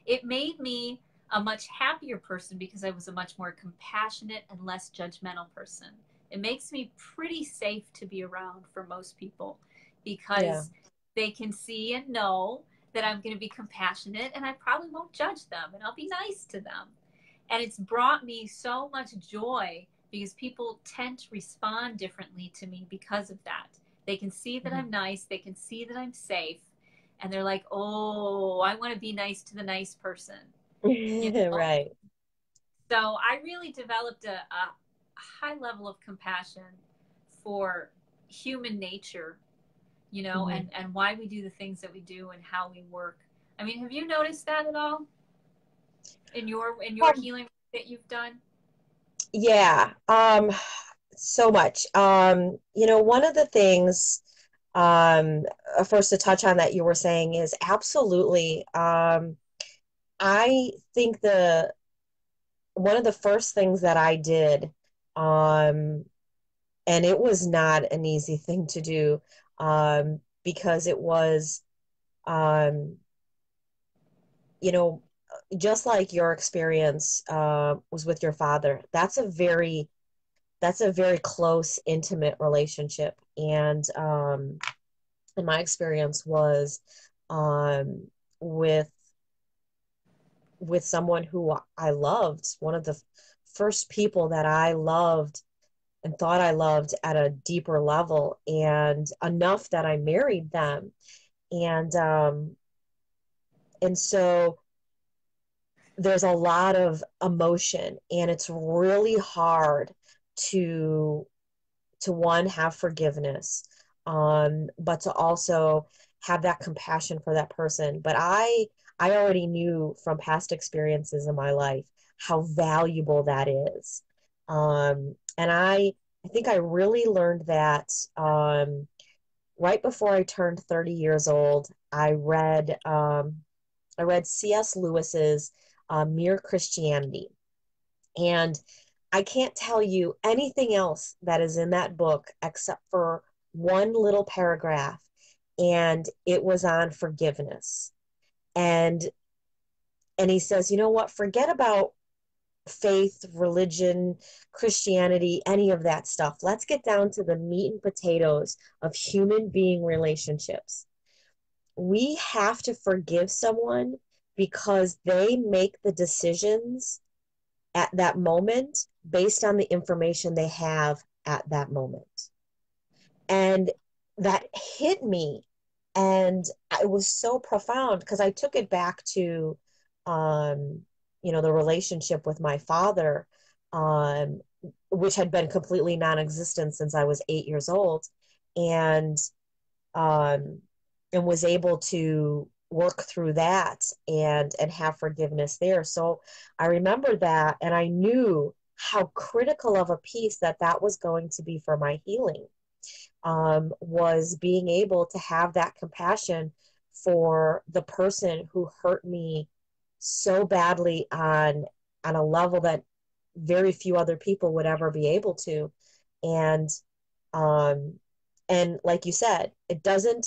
it made me a much happier person because I was a much more compassionate and less judgmental person. It makes me pretty safe to be around for most people Yeah. because they can see and know that I'm going to be compassionate and I probably won't judge them and I'll be nice to them. And it's brought me so much joy because people tend to respond differently to me because of that. They can see that I'm nice, they can see that I'm safe, and they're like, oh, I want to be nice to the nice person, you know? Right. So I really developed a high level of compassion for human nature, Hmm. and why we do the things that we do and how we work. I mean, have you noticed that at all in your Um, healing that you've done? yeah. So much. One of the things, um, first to touch on that you were saying is absolutely. I think the one of the first things that I did, um, and it was not an easy thing to do, because it was, um, you know, just like your experience, was with your father. That's a very close, intimate relationship. And my experience was, um, with someone who I loved, one of the first people that I loved and thought I loved at a deeper level, and enough that I married them. And so there's a lot of emotion, and it's really hard to one, have forgiveness, but to also have that compassion for that person. But I already knew from past experiences in my life how valuable that is. And I think I really learned that, right before I turned 30 years old. I read C.S. Lewis's, Mere Christianity. And I can't tell you anything else that is in that book except for one little paragraph, and it was on forgiveness. And he says, you know what? Forget about faith, religion, Christianity, any of that stuff. Let's get down to the meat and potatoes of human being relationships. We have to forgive someone because they make the decisions at that moment based on the information they have at that moment. And that hit me. And it was so profound because I took it back to, um, the relationship with my father, um, which had been completely non existent since I was 8 years old. And um, was able to work through that and have forgiveness there. So I remember that, and I knew how critical of a piece that was going to be for my healing, was being able to have that compassion for the person who hurt me so badly on a level that very few other people would ever be able to. And um and like you said, it doesn't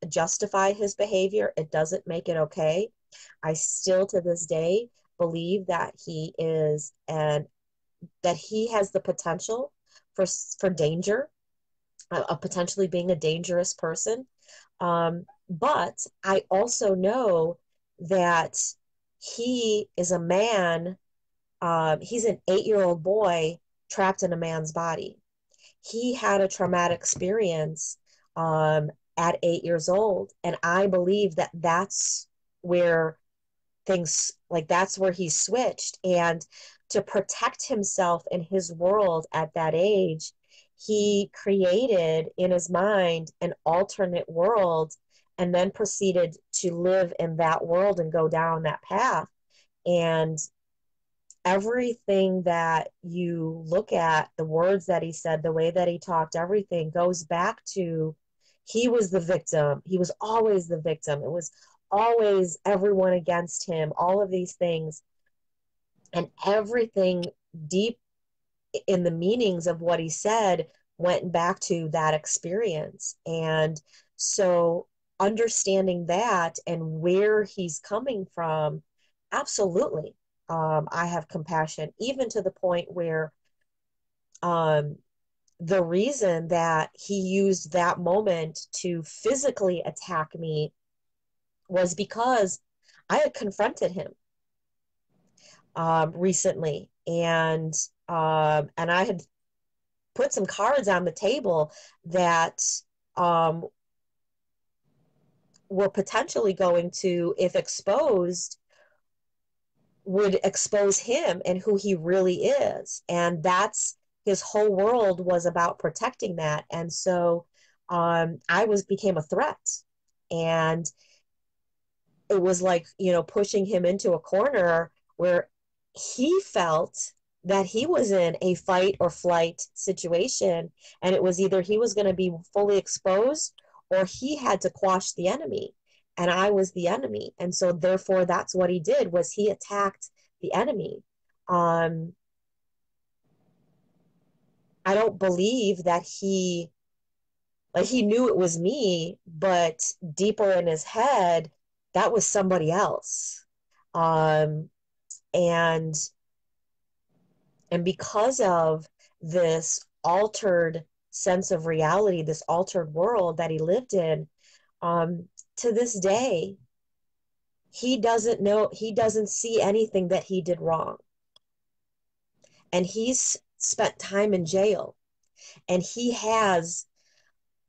justify his behavior, it doesn't make it okay. I still to this day believe that he is, and that he has the potential for danger, of potentially being a dangerous person. But I also know that he is a man. He's an 8-year-old boy trapped in a man's body. He had a traumatic experience, at 8 years old. And I believe that where that's where he switched. And to protect himself in his world at that age, he created in his mind an alternate world, and then proceeded to live in that world and go down that path. And everything that you look at, the words that he said, the way that he talked, everything goes back to he was the victim. He was always the victim. It was always everyone against him, all of these things. And everything deep in the meanings of what he said went back to that experience. And so understanding that and where he's coming from, absolutely. I have compassion, even to the point where um, the reason that he used that moment to physically attack me was because I had confronted him recently, and I had put some cards on the table that um, were potentially going to, if exposed, would expose him and who he really is. And that's his whole world was about protecting that. And so I became a threat. And it was like, pushing him into a corner where he felt that he was in a fight or flight situation. And it was either he was going to be fully exposed or he had to quash the enemy. And I was the enemy. And so therefore that's what he did, was he attacked the enemy. Um, I don't believe that he knew it was me, but deeper in his head, that was somebody else. Um, and and because of this altered sense of reality, this altered world that he lived in, to this day, he doesn't see anything that he did wrong. And he's spent time in jail, and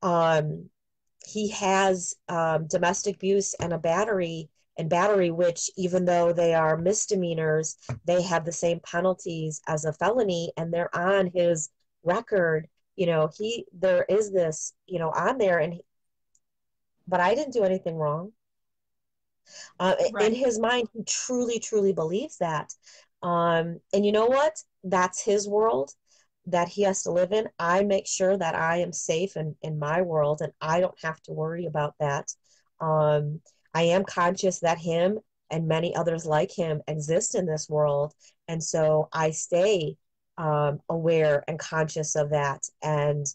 um, he has domestic abuse and a battery, which, even though they are misdemeanors, they have the same penalties as a felony, and they're on his record. There is this, on there, but I didn't do anything wrong. In Right. his mind, he truly, truly believes that. And you know what? That's his world that he has to live in. I make sure that I am safe in my world, and I don't have to worry about that. Um, I am conscious that him and many others like him exist in this world. And so I stay aware and conscious of that, and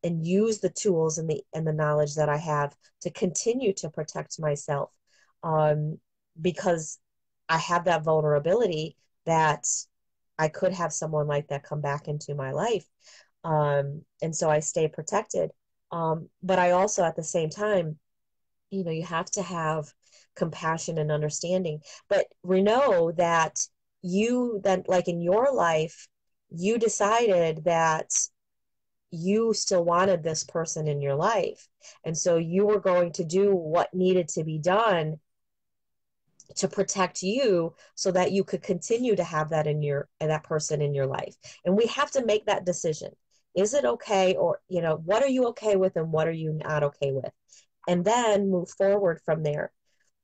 use the tools and the knowledge that I have to continue to protect myself, um, because I have that vulnerability that I could have someone like that come back into my life. And so I stay protected. But I also, at the same time, you have to have compassion and understanding. But we know that like in your life, you decided that you still wanted this person in your life. And so you were going to do what needed to be done to protect you so that you could continue to have that person in your life. And we have to make that decision. Is it okay? Or, what are you okay with and what are you not okay with? And then move forward from there.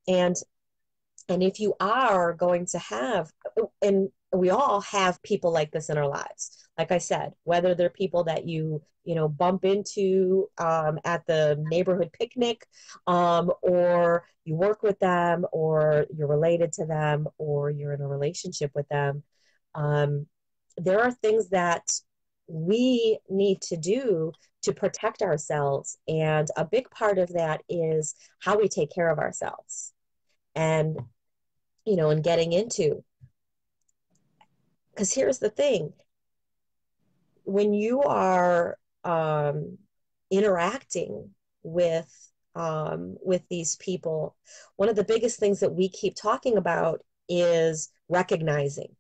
And if you are going to have, and we all have people like this in our lives, like I said, whether they're people that bump into at the neighborhood picnic, or you work with them, or you're related to them, or you're in a relationship with them. Um, there are things that we need to do to protect ourselves. And a big part of that is how we take care of ourselves. And and getting into, because here's the thing, when you are interacting with these people, one of the biggest things that we keep talking about is recognizing,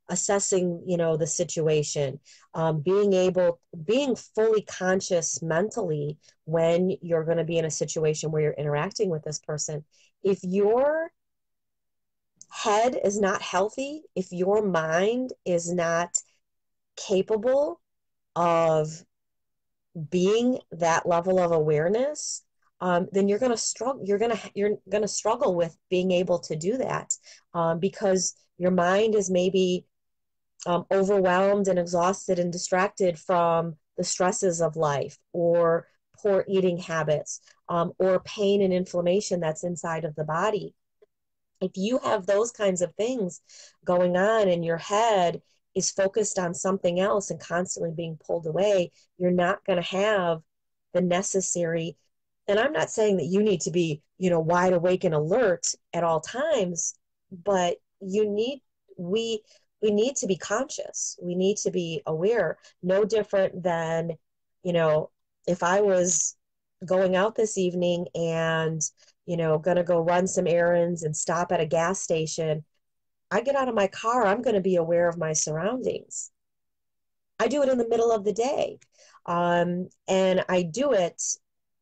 assessing, the situation, being fully conscious mentally when you're going to be in a situation where you're interacting with this person. If your head is not healthy, if your mind is not capable of being that level of awareness, then you're going to struggle. You're going to struggle with being able to do that, because your mind is maybe overwhelmed and exhausted and distracted from the stresses of life, or poor eating habits, or pain and inflammation that's inside of the body. If you have those kinds of things going on in your head, is focused on something else and constantly being pulled away, you're not going to have the necessary. And I'm not saying that you need to be, wide awake and alert at all times, but we we need to be conscious. We need to be aware. No different than, if I was going out this evening and, going to go run some errands and stop at a gas station, I get out of my car, I'm going to be aware of my surroundings. I do it in the middle of the day. And I do it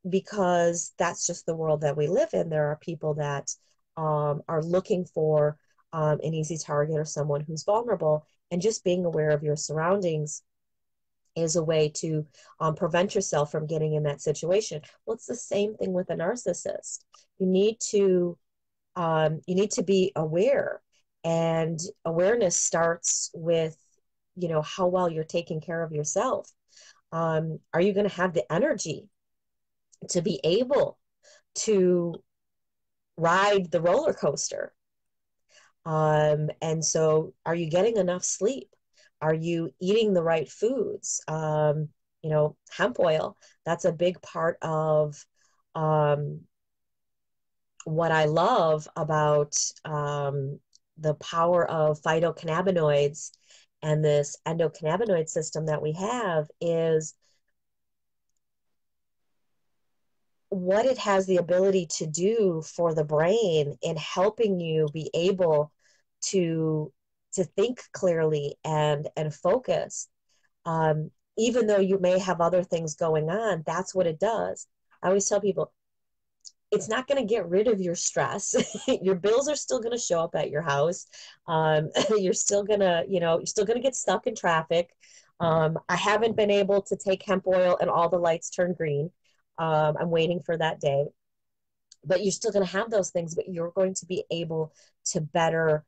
because that's just the world that we live in. There are people that are looking for an easy target or someone who's vulnerable. And just being aware of your surroundings is a way to prevent yourself from getting in that situation. Well, it's the same thing with a narcissist. You need to be aware, and awareness starts with, how well you're taking care of yourself. Are you going to have the energy to be able to ride the roller coaster? And so are you getting enough sleep? Are you eating the right foods? Hemp oil, that's a big part of what I love about the power of phytocannabinoids and this endocannabinoid system that we have is what it has the ability to do for the brain in helping you be able to think clearly and focus. Even though you may have other things going on, that's what it does. I always tell people, it's not going to get rid of your stress. Your bills are still going to show up at your house. You're still going to, you're still going to get stuck in traffic. I haven't been able to take hemp oil and all the lights turn green. I'm waiting for that day. But you're still going to have those things, but you're going to be able to better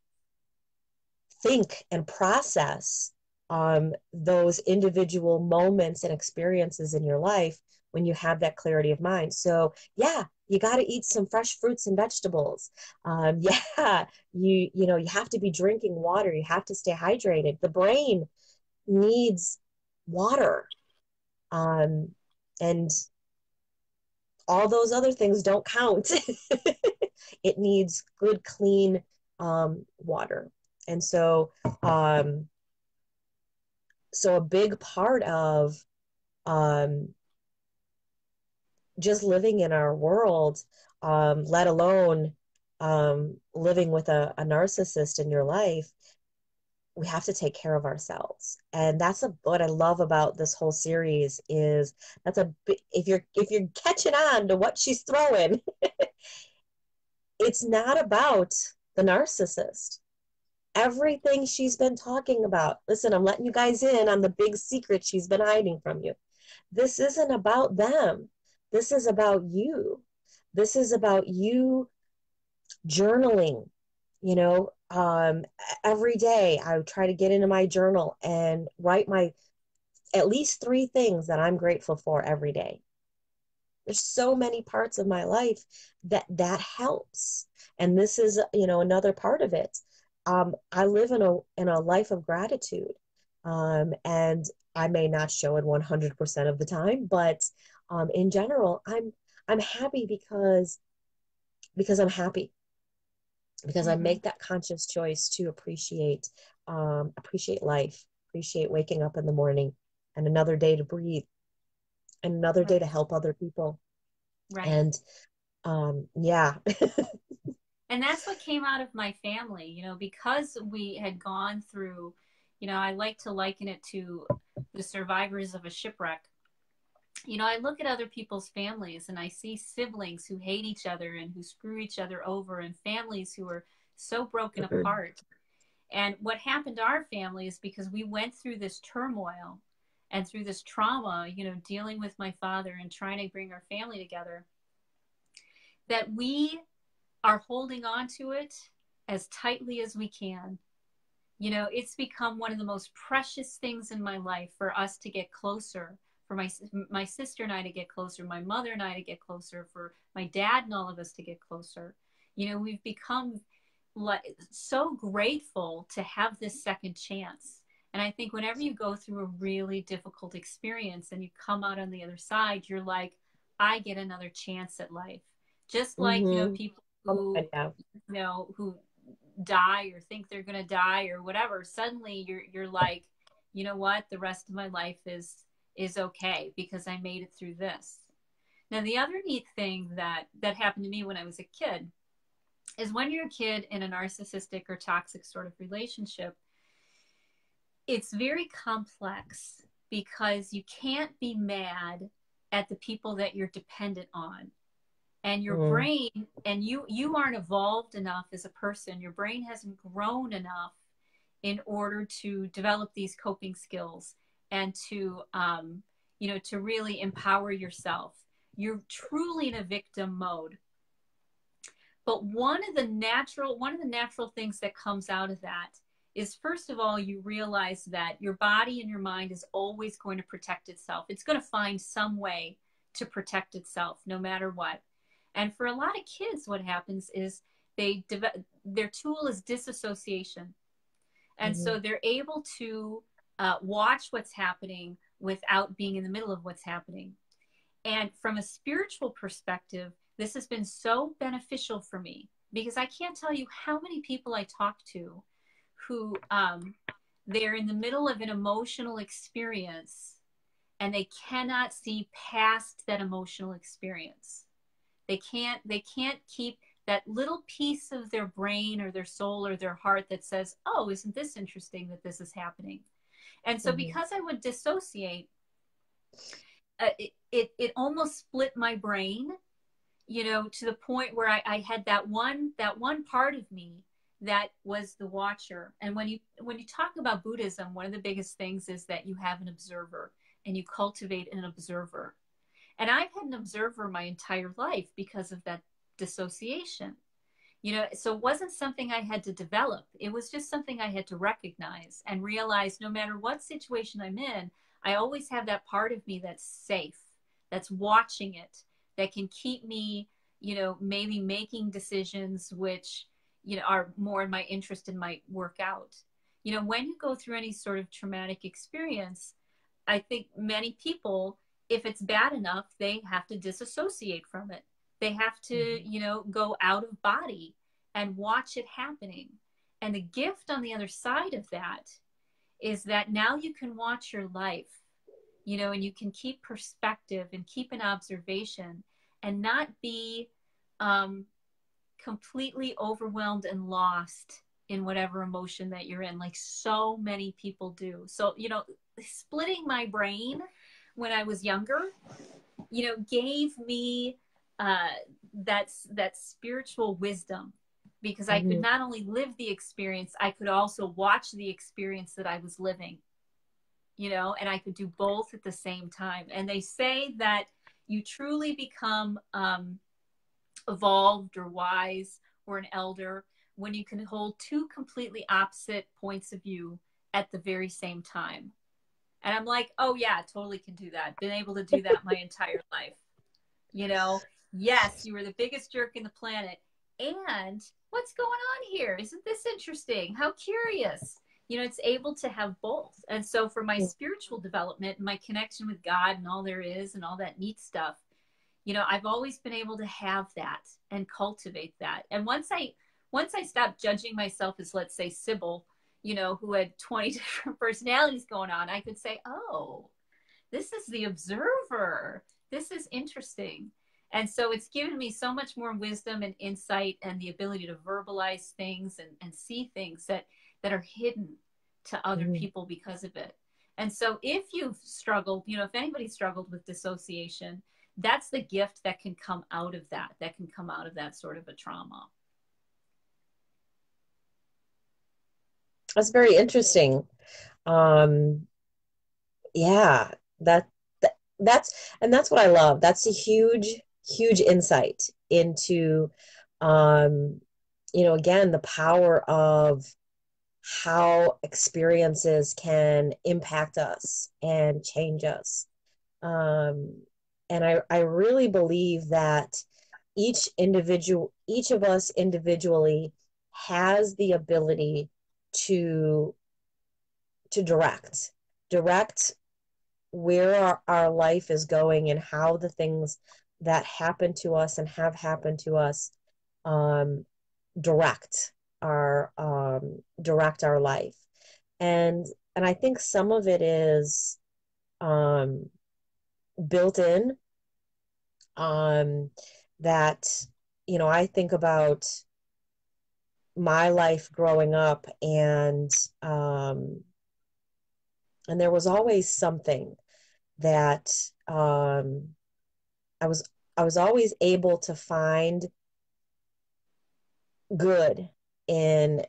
think and process those individual moments and experiences in your life when you have that clarity of mind. So yeah, you got to eat some fresh fruits and vegetables. Yeah, you have to be drinking water. You have to stay hydrated. The brain needs water. And all those other things don't count. It needs good, clean water. And so, so a big part of just living in our world, let alone living with a narcissist in your life, we have to take care of ourselves. And that's what I love about this whole series is if you're catching on to what she's throwing, it's not about the narcissist. Everything she's been talking about, listen, I'm letting you guys in on the big secret she's been hiding from you. This isn't about them. This is about you. This is about you journaling. Every day I try to get into my journal and write at least 3 things that I'm grateful for every day. There's so many parts of my life that helps. And this is, another part of it. I live in a life of gratitude. And I may not show it 100% of the time, but in general, I'm happy because I'm happy, because I make that conscious choice to appreciate life, appreciate waking up in the morning and another day to breathe and another day to help other people. Right. And yeah. And that's what came out of my family, because we had gone through, I like to liken it to the survivors of a shipwreck. I look at other people's families and I see siblings who hate each other and who screw each other over, and families who are so broken apart. And what happened to our family is because we went through this turmoil and through this trauma, dealing with my father and trying to bring our family together, that we are holding on to it as tightly as we can. It's become one of the most precious things in my life for us to get closer, for my sister and I to get closer, my mother and I to get closer, for my dad and all of us to get closer. We've become so grateful to have this second chance. And I think whenever you go through a really difficult experience and you come out on the other side, you're like, I get another chance at life. Just like, Mm-hmm. people Oh, who, yeah. who die or think they're going to die or whatever, suddenly you're like, you know what? The rest of my life is okay because I made it through this. Now, the other neat thing that happened to me when I was a kid is when you're a kid in a narcissistic or toxic sort of relationship, it's very complex because you can't be mad at the people that you're dependent on. And your Mm. brain, and you aren't evolved enough as a person, your brain hasn't grown enough in order to develop these coping skills and to really empower yourself. You're truly in a victim mode. But one of the natural things that comes out of that is, first of all, you realize that your body and your mind is always going to protect itself. It's going to find some way to protect itself no matter what. And for a lot of kids, what happens is their tool is disassociation. And Mm-hmm. so they're able to watch what's happening without being in the middle of what's happening. And from a spiritual perspective, this has been so beneficial for me because I can't tell you how many people I talk to who they're in the middle of an emotional experience and they cannot see past that emotional experience. They can't keep that little piece of their brain or their soul or their heart that says, "Oh, isn't this interesting that this is happening?" And so Mm-hmm. because I would dissociate, it almost split my brain, to the point where I had that one part of me that was the watcher. And when you talk about Buddhism, one of the biggest things is that you have an observer and you cultivate an observer. And I've had an observer my entire life because of that dissociation. So it wasn't something I had to develop. It was just something I had to recognize and realize no matter what situation I'm in, I always have that part of me that's safe, that's watching it, that can keep me, maybe making decisions which, are more in my interest and might work out. When you go through any sort of traumatic experience, I think many people, if it's bad enough, they have to disassociate from it. They have to, Mm-hmm. go out of body and watch it happening. And the gift on the other side of that is that now you can watch your life, and you can keep perspective and keep an observation and not be um, completely overwhelmed and lost in whatever emotion that you're in, like so many people do. So, splitting my brain when I was younger, gave me uh, that spiritual wisdom because I could Mm-hmm. not only live the experience, I could also watch the experience that I was living, and I could do both at the same time. And they say that you truly become evolved or wise or an elder when you can hold two completely opposite points of view at the very same time. And I'm like, oh yeah, totally can do that. Been able to do that my entire life. You know, yes, you were the biggest jerk in the planet. And what's going on here? Isn't this interesting? How curious. It's able to have both. And so for my spiritual development and my connection with God and all there is and all that neat stuff, I've always been able to have that and cultivate that. And once I stopped judging myself as, let's say, Sybil, who had 20 different personalities going on, I could say, oh, this is the observer. This is interesting. And so it's given me so much more wisdom and insight and the ability to verbalize things and see things that are hidden to other Mm-hmm. people because of it. And so if you've struggled, if anybody struggled with dissociation, that's the gift that can come out of that can come out of that sort of a trauma. That's very interesting. Um, yeah, that, that's what I love. That's a huge insight into, um, again, the power of how experiences can impact us and change us. Um, and I really believe that each of us individually has the ability to to direct where our life is going and how the things that happen to us and have happened to us um, direct direct our life. And I think some of it is um, built in, um, that, I think about my life growing up, um, and there was always something that I was I was always able to find good in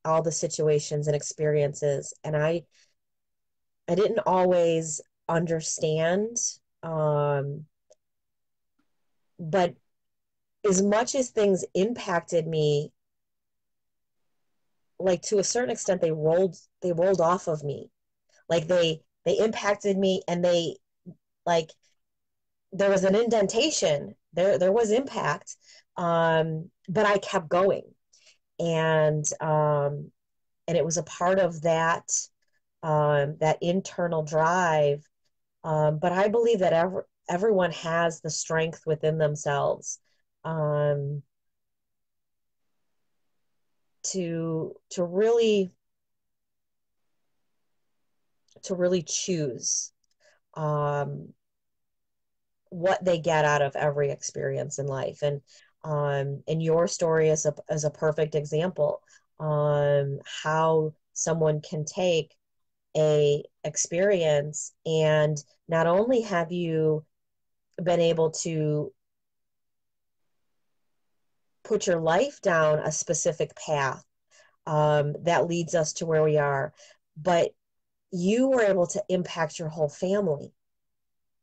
all the situations and experiences, and I didn't always understand, um, but as much as things impacted me, like to a certain extent, they rolled off of me. Like they impacted me, and they, like, there was an indentation, there was impact, but I kept going, and it was a part of that internal drive. But I believe that everyone has the strength within themselves, um, to really choose um, what they get out of every experience in life. And your story is a perfect example, how someone can take a experience, and not only have you been able to put your life down a specific path, that leads us to where we are, but you were able to impact your whole family,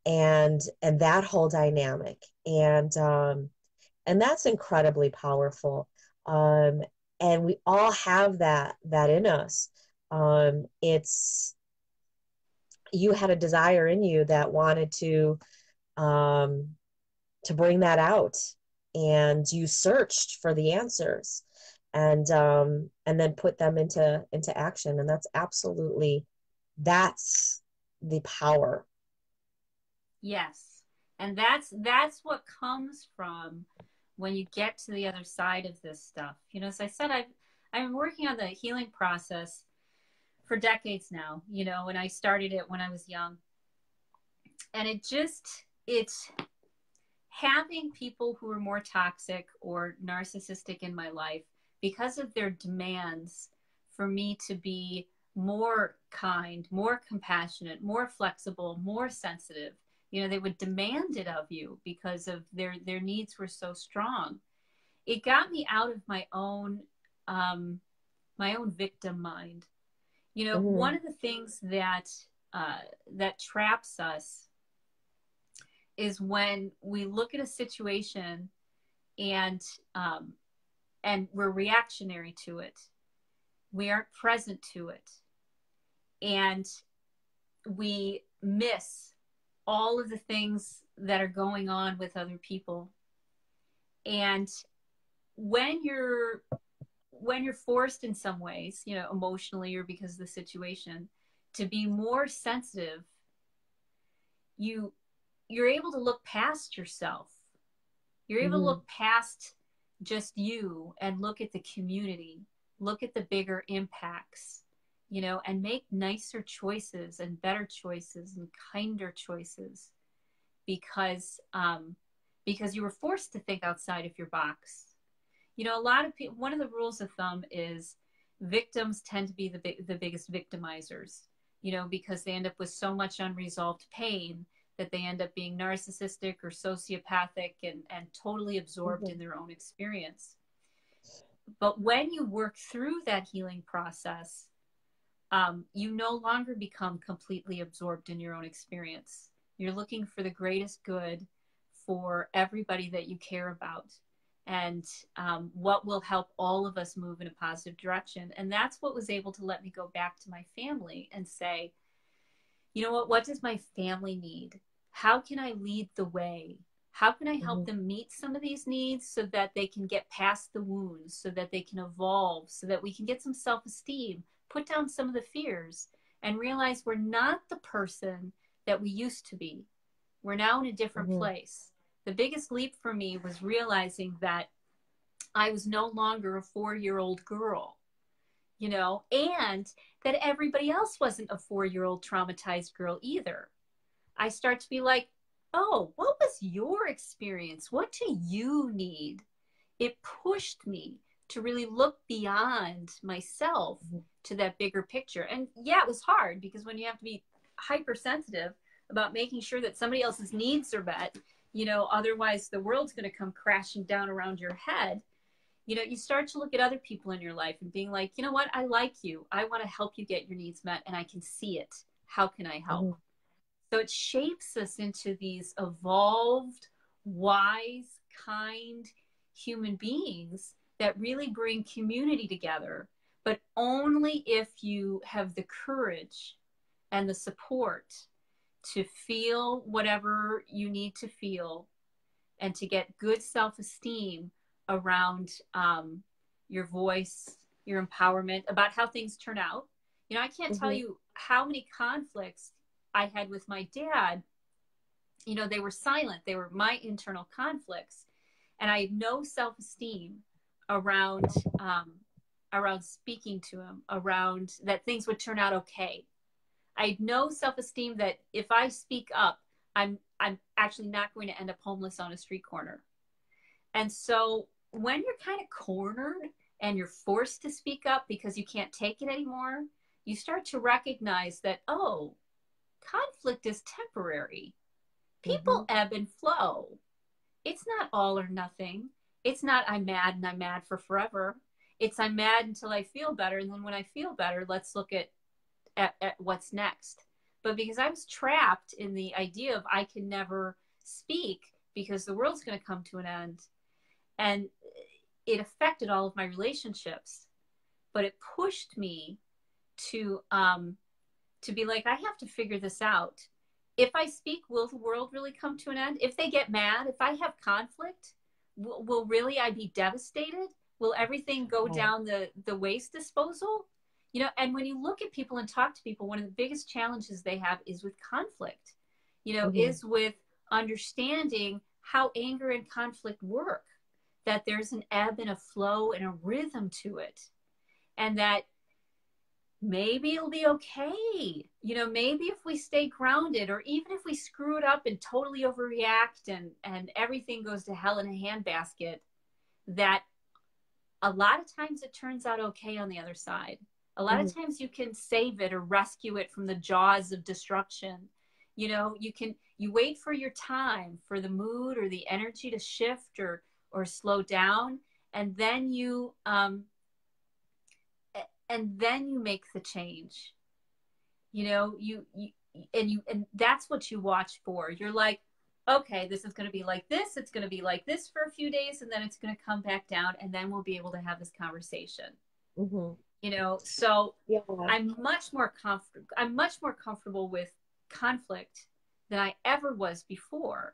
and that whole dynamic, and that's incredibly powerful. um, and we all have that in us. It's You had a desire in you that wanted um, to bring that out, and you searched for the answers, and then put them into action, and that's the power. Yes. And that's what comes from when you get to the other side of this stuff. As I said, I've been working on the healing process for decades now, and I started it when I was young. And it's having people who are more toxic or narcissistic in my life because of their demands for me to be more kind, more compassionate, more flexible, more sensitive. They would demand it of you because of their needs were so strong. It got me out of my own victim mind. Mm-hmm. One of the things that traps us is when we look at a situation and um, and we're reactionary to it. We aren't present to it, and we miss all of the things that are going on with other people. And when you're forced in some ways, emotionally or because of the situation, to be more sensitive, you're able to look past yourself. You're able to Mm-hmm. look past just you and look at the community, look at the bigger impacts, and make nicer choices and better choices and kinder choices because because you were forced to think outside of your box. A lot of people. One of the rules of thumb is victims tend to be the biggest victimizers. Because they end up with so much unresolved pain that they end up being narcissistic or sociopathic and totally absorbed Mm-hmm. in their own experience. But when you work through that healing process, you no longer become completely absorbed in your own experience. You're looking for the greatest good for everybody that you care about, and what will help all of us move in a positive direction. And that's what was able to let me go back to my family and say, you know what does my family need? How can I lead the way? How can I help Mm-hmm. them meet some of these needs so that they can get past the wounds, so that they can evolve, so that we can get some self-esteem put down some of the fears and realize we're not the person that we used to be. We're now in a different Mm-hmm. place. The biggest leap for me was realizing that I was no longer a 4-year-old girl, and that everybody else wasn't a 4-year-old traumatized girl either. I start to be like, oh, what was your experience? What do you need? It pushed me to really look beyond myself to that bigger picture. And yeah, it was hard because when you have to be hypersensitive about making sure that somebody else's needs are met, otherwise the world's going to come crashing down around your head. You start to look at other people in your life and being like, you know what? I like you. I want to help you get your needs met, and I can see it. How can I help? Mm-hmm. So it shapes us into these evolved, wise, kind human beings that really bring community together, but only if you have the courage and the support to feel whatever you need to feel and to get good self-esteem around your voice, your empowerment, about how things turn out. I can't tell Mm-hmm. you how many conflicts I had with my dad. They were silent. They were my internal conflicts. And I had no self-esteem around speaking to him, around that things would turn out okay. I had no self-esteem that if I speak up, I'm actually not going to end up homeless on a street corner. And so when you're kind of cornered and you're forced to speak up because you can't take it anymore, you start to recognize that, oh, conflict is temporary. Mm-hmm. People ebb and flow. It's not all or nothing. It's not I'm mad and I'm mad for forever. It's I'm mad until I feel better. And then when I feel better, let's look at what's next. But because I was trapped in the idea of I can never speak because the world's going to come to an end, and it affected all of my relationships, but it pushed me to be like, I have to figure this out. If I speak, will the world really come to an end? If they get mad, if I have conflict, will really I be devastated? Will everything go down the waste disposal? And when you look at people and talk to people, one of the biggest challenges they have is with conflict, Mm-hmm. is with understanding how anger and conflict work, that there's an ebb and a flow and a rhythm to it. And that maybe it'll be okay. Maybe if we stay grounded, or even if we screw it up and totally overreact and everything goes to hell in a handbasket, that a lot of times it turns out okay on the other side. A lot of times you can save it or rescue it from the jaws of destruction. You wait for your time, for the mood or the energy to shift or slow down, and then you make the change. And that's what you watch for. You're like, okay, this is going to be like this. It's going to be like this for a few days, and then it's going to come back down, and then we'll be able to have this conversation. Mm-hmm. So Yeah. I'm much more comfortable with conflict than I ever was before,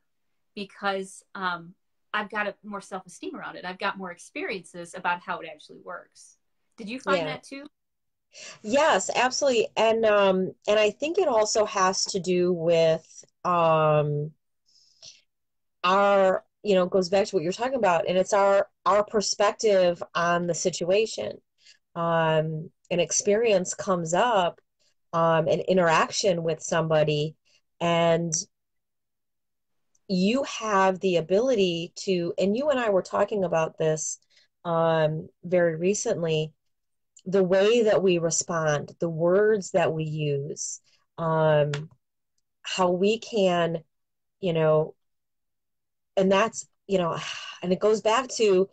because I've got more self-esteem around it. I've got more experiences about how it actually works. Did you find Yeah. that too? Yes, absolutely. And I think it also has to do with our, goes back to what you're talking about, and it's our perspective on the situation. An experience comes up, an interaction with somebody, and you have the ability to, and you and I were talking about this very recently, the way that we respond, the words that we use, um, how we can, you know, and that's, and it goes back to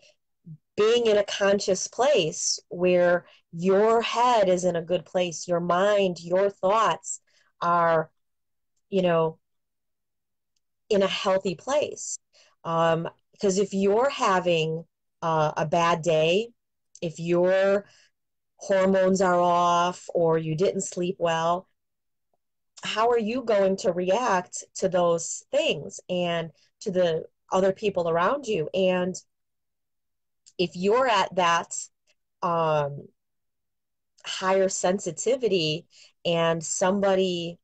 being in a conscious place where your head is in a good place, your mind, your thoughts are, you know, in a healthy place. Because if you're having a bad day, if your hormones are off or you didn't sleep well, how are you going to react to those things and to the other people around you? And if you're at that um, higher sensitivity and somebody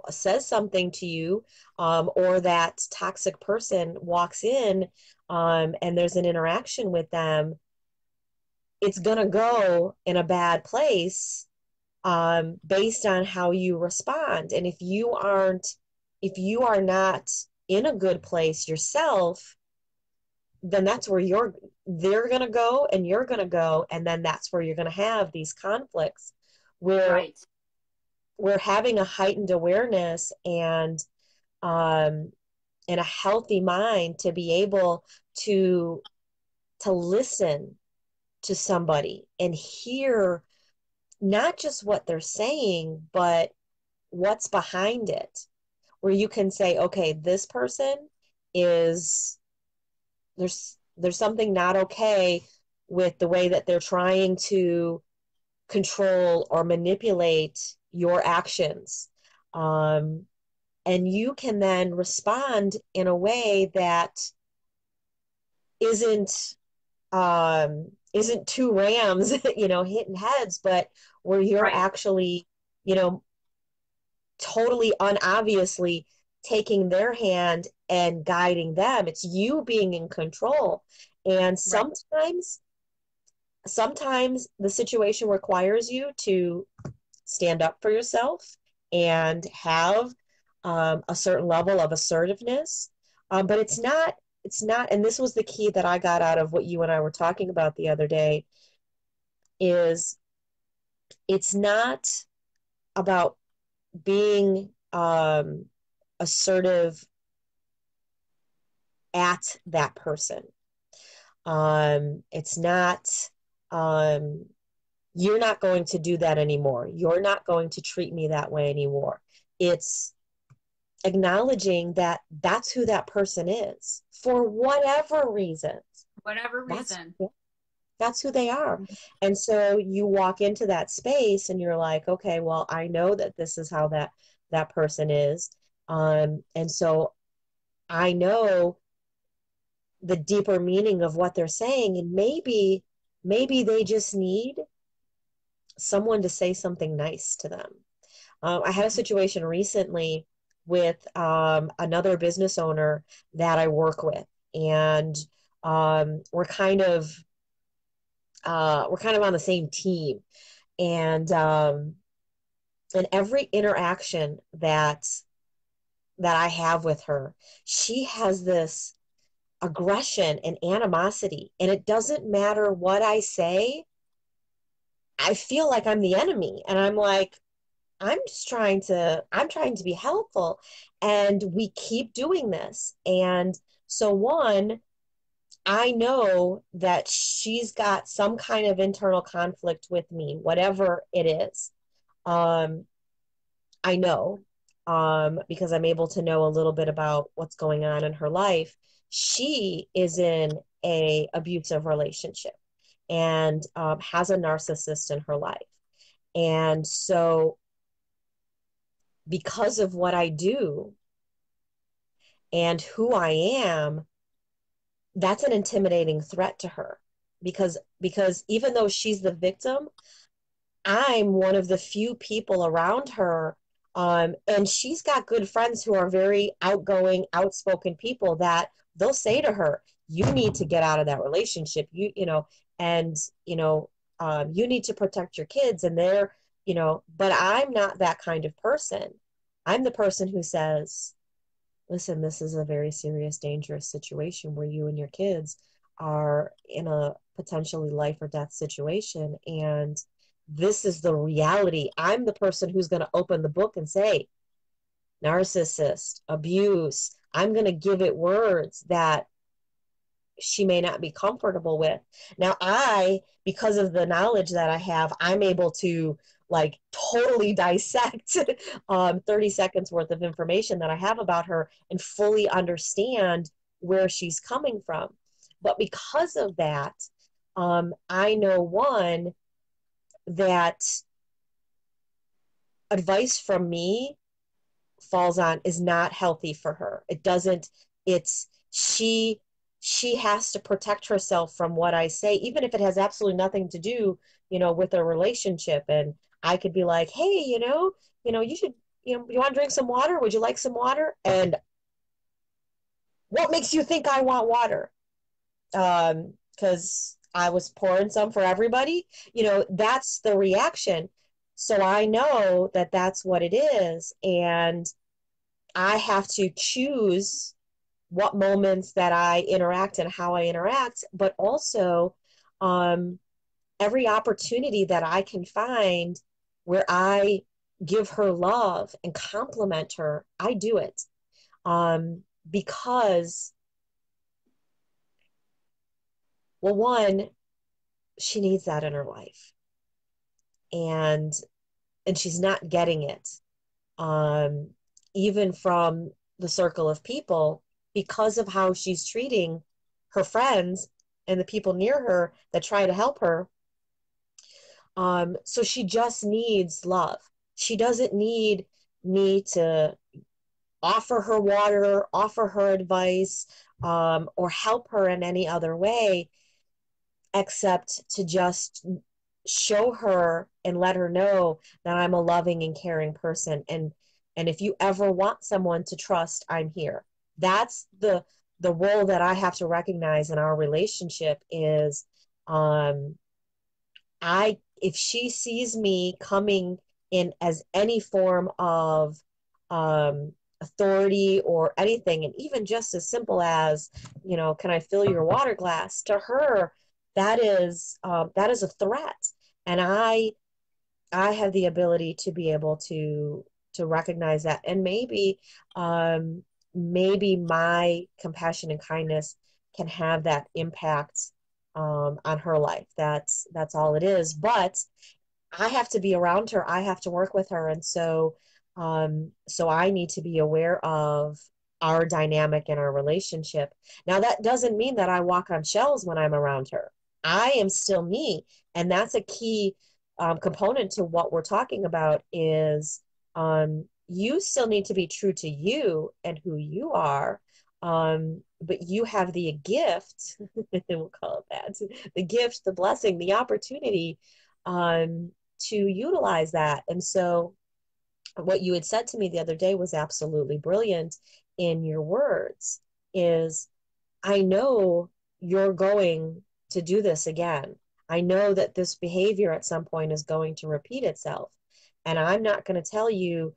says something to you, or that toxic person walks in, and there's an interaction with them, it's going to go in a bad place, based on how you respond. And if you are not in a good place yourself, then that's where they're going to go and you're going to go. And then that's where you're going to have these conflicts where Right. we're having a heightened awareness um, and a healthy mind to be able to listen to somebody and hear not just what they're saying, but what's behind it. Where you can say, okay, this person is there's something not okay with the way that they're trying to control or manipulate your actions. And you can then respond in a way that isn't isn't two rams, hitting heads, but where you're Right. actually, you know, totally unobviously taking their hand and guiding them. It's you being in control. And Right. sometimes the situation requires you to stand up for yourself and have a certain level of assertiveness. But it's not, and this was the key that I got out of what you and I were talking about the other day, is it's not about being assertive at that person. It's not, um, you're not going to do that anymore. You're not going to treat me that way anymore. It's acknowledging that that's who that person is for whatever reasons. Whatever That's reason. that's who they are. And so you walk into that space and you're like, okay, well, I know that this is how that person is. And so I know the deeper meaning of what they're saying. And maybe they just need someone to say something nice to them. I had a situation recently with another business owner that I work with, and we're kind of on the same team, and every interaction that I have with her, she has this aggression and animosity, and it doesn't matter what I say. I feel like I'm the enemy, and I'm like, I'm trying to be helpful. And we keep doing this. And so one, I know that she's got some kind of internal conflict with me, whatever it is. Um, I know, because I'm able to know a little bit about what's going on in her life. She is in a abusive relationship and has a narcissist in her life. And so because of what I do and who I am, that's an intimidating threat to her, because even though she's the victim, I'm one of the few people around her, and she's got good friends who are very outgoing, outspoken people that they'll say to her, "You need to get out of that relationship. And you need to protect your kids." And but I'm not that kind of person. I'm the person who says, listen, this is a very serious, dangerous situation where you and your kids are in a potentially life or death situation. And this is the reality. I'm the person who's going to open the book and say, narcissist, abuse. I'm going to give it words that she may not be comfortable with. Now, because of the knowledge that I have, I'm able to like totally dissect 30 seconds worth of information that I have about her and fully understand where she's coming from. But because of that, I know one, that advice from me is not healthy for her. It doesn't, it's, she has to protect herself from what I say, even if it has absolutely nothing to do, with a relationship. And I could be like, hey, you should, you want to drink some water? Would you like some water? And what makes you think I want water? Because I was pouring some for everybody. That's the reaction. So I know that that's what it is. And I have to choose what moments that I interact and how I interact, but also um, every opportunity that I can find where I give her love and compliment her, I do it. Because, well, one, she needs that in her life, and she's not getting it, um, even from the circle of people, because of how she's treating her friends and the people near her that try to help her. So she just needs love. She doesn't need me to offer her water, offer her advice, or help her in any other way, except to just show her and let her know that I'm a loving and caring person. And if you ever want someone to trust, I'm here. That's the role that I have to recognize in our relationship is, um, if she sees me coming in as any form of authority or anything, and even just as simple as, can I fill your water glass? To her, that is a threat, and I have the ability to be able to recognize that, and maybe my compassion and kindness can have that impact on her life. That's all it is. But I have to be around her. I have to work with her, and so I need to be aware of our dynamic in our relationship. Now, that doesn't mean that I walk on shells when I'm around her. I am still me, and that's a key component to what we're talking about is you still need to be true to you and who you are. But you have the gift, we'll call it that, the gift, the blessing, the opportunity to utilize that. And so what you had said to me the other day was absolutely brilliant in your words is, I know you're going to do this again. I know that this behavior at some point is going to repeat itself. And I'm not going to tell you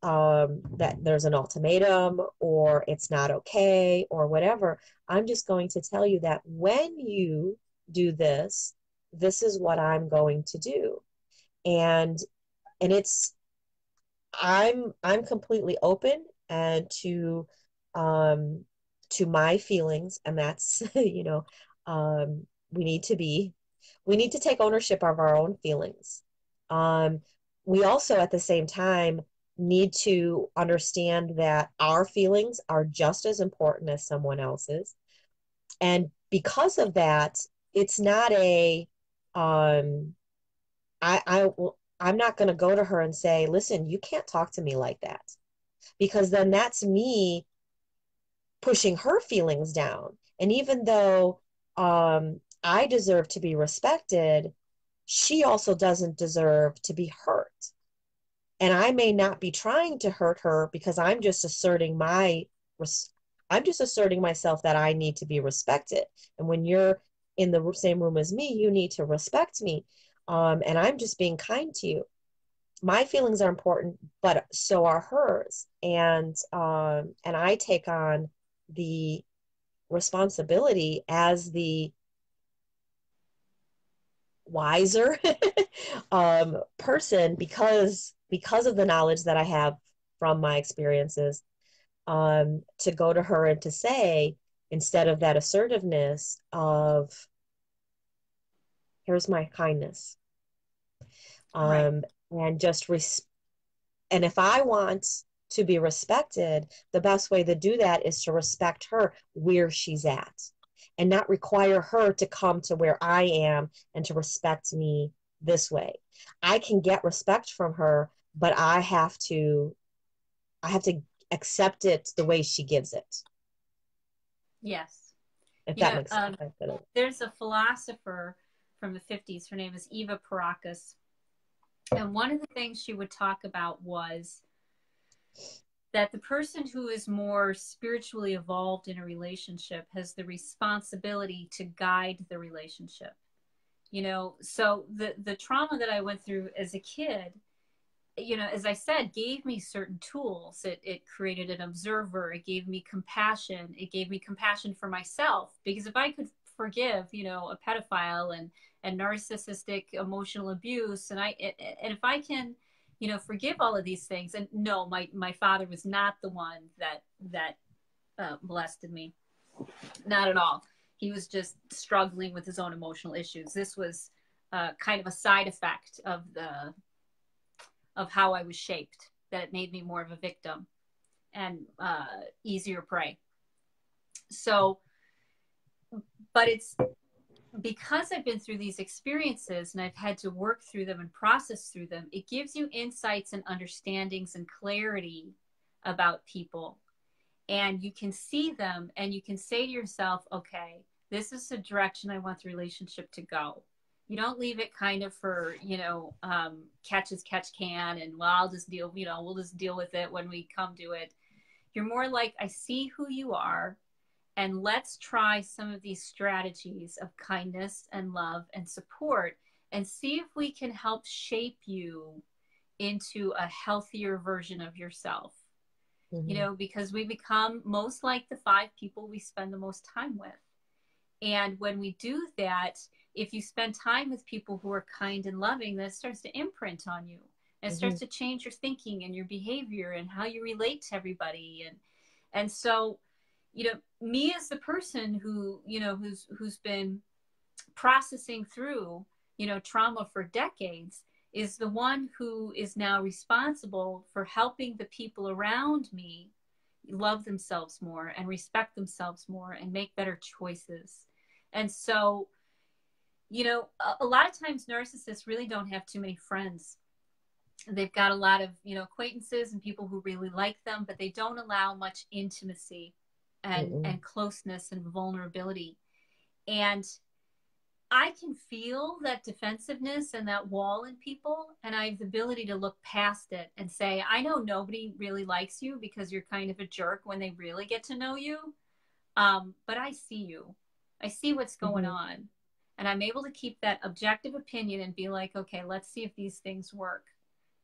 that there's an ultimatum or it's not okay or whatever. I'm just going to tell you that when you do this, this is what I'm going to do. And it's I'm completely open and to my feelings, and that's um we need to be we need to take ownership of our own feelings. um we also at the same time need to understand that our feelings are just as important as someone else's, and because of that, it's not a I I'm not going to go to her and say, listen, you can't talk to me like that, because then that's me pushing her feelings down. And even though I deserve to be respected, she also doesn't deserve to be hurt. And I may not be trying to hurt her because I'm just asserting myself that I need to be respected. And when you're in the same room as me, you need to respect me. And I'm just being kind to you. My feelings are important, but so are hers. And I take on the responsibility as the wiser person, because of the knowledge that I have from my experiences, to go to her and to say, instead of that assertiveness of, here's my kindness, Right. and and if I want to be respected, the best way to do that is to respect her where she's at and not require her to come to where I am and to respect me this way. I can get respect from her, but I have to accept it the way she gives it. Yes. if You that know, makes sense. I feel it. there's a philosopher from the 50s. Her name is Eva Perakis. And one of the things she would talk about was that the person who is more spiritually evolved in a relationship has the responsibility to guide the relationship. You know, so the trauma that I went through as a kid, you know, as I said, gave me certain tools. It created an observer. It gave me compassion. It gave me compassion for myself, because if I could forgive, you know, a pedophile and narcissistic emotional abuse, and if I can, you know, forgive all of these things, and no, my father was not the one that molested me, not at all. He was just struggling with his own emotional issues. This was kind of a side effect of how I was shaped, that it made me more of a victim and easier prey. So, but it's because I've been through these experiences and I've had to work through them and process through them, it gives you insights and understandings and clarity about people. And you can see them and you can say to yourself, okay, this is the direction I want the relationship to go. You don't leave it kind of for, you know, catch as catch can, and well, I'll just deal, you know, we'll just deal with it when we come to it. You're more like, I see who you are, and let's try some of these strategies of kindness and love and support and see if we can help shape you into a healthier version of yourself. You know, because we become most like the 5 people we spend the most time with. And when we do that, if you spend time with people who are kind and loving, that starts to imprint on you. And it starts to change your thinking and your behavior and how you relate to everybody. And so, you know, me as the person who, you know, who's been processing through, you know, trauma for decades, is the one who is now responsible for helping the people around me love themselves more and respect themselves more and make better choices. And so, you know, a lot of times narcissists really don't have too many friends. They've got a lot of, you know, acquaintances and people who really like them, but they don't allow much intimacy and closeness and vulnerability. And I can feel that defensiveness and that wall in people, and I have the ability to look past it and say, I know nobody really likes you because you're kind of a jerk when they really get to know you, but I see you. I see what's going on, and I'm able to keep that objective opinion and be like, okay, let's see if these things work.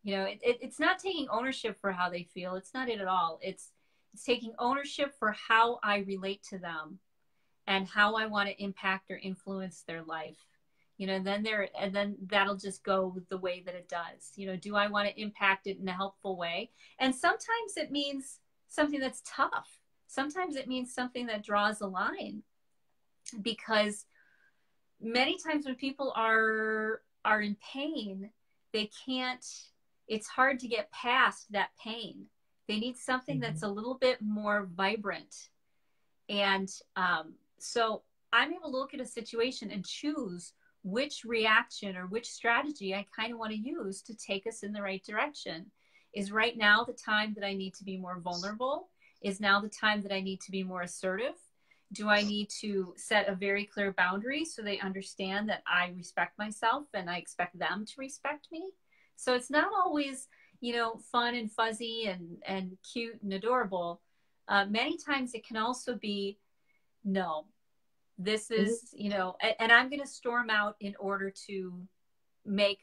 You know, it's not taking ownership for how they feel. It's not it at all. It's taking ownership for how I relate to them and how I want to impact or influence their life. You know, and then that'll just go the way that it does. You know, do I want to impact it in a helpful way? And sometimes it means something that's tough. Sometimes it means something that draws a line, because many times when people are in pain, they can't, it's hard to get past that pain. They need something that's a little bit more vibrant. And so I'm able to look at a situation and choose which reaction or which strategy I kind of want to use to take us in the right direction. Is right now the time that I need to be more vulnerable? Is now the time that I need to be more assertive? Do I need to set a very clear boundary so they understand that I respect myself and I expect them to respect me? So it's not always, you know, fun and fuzzy and cute and adorable. Many times it can also be, no, this is, you know, and I'm going to storm out in order to make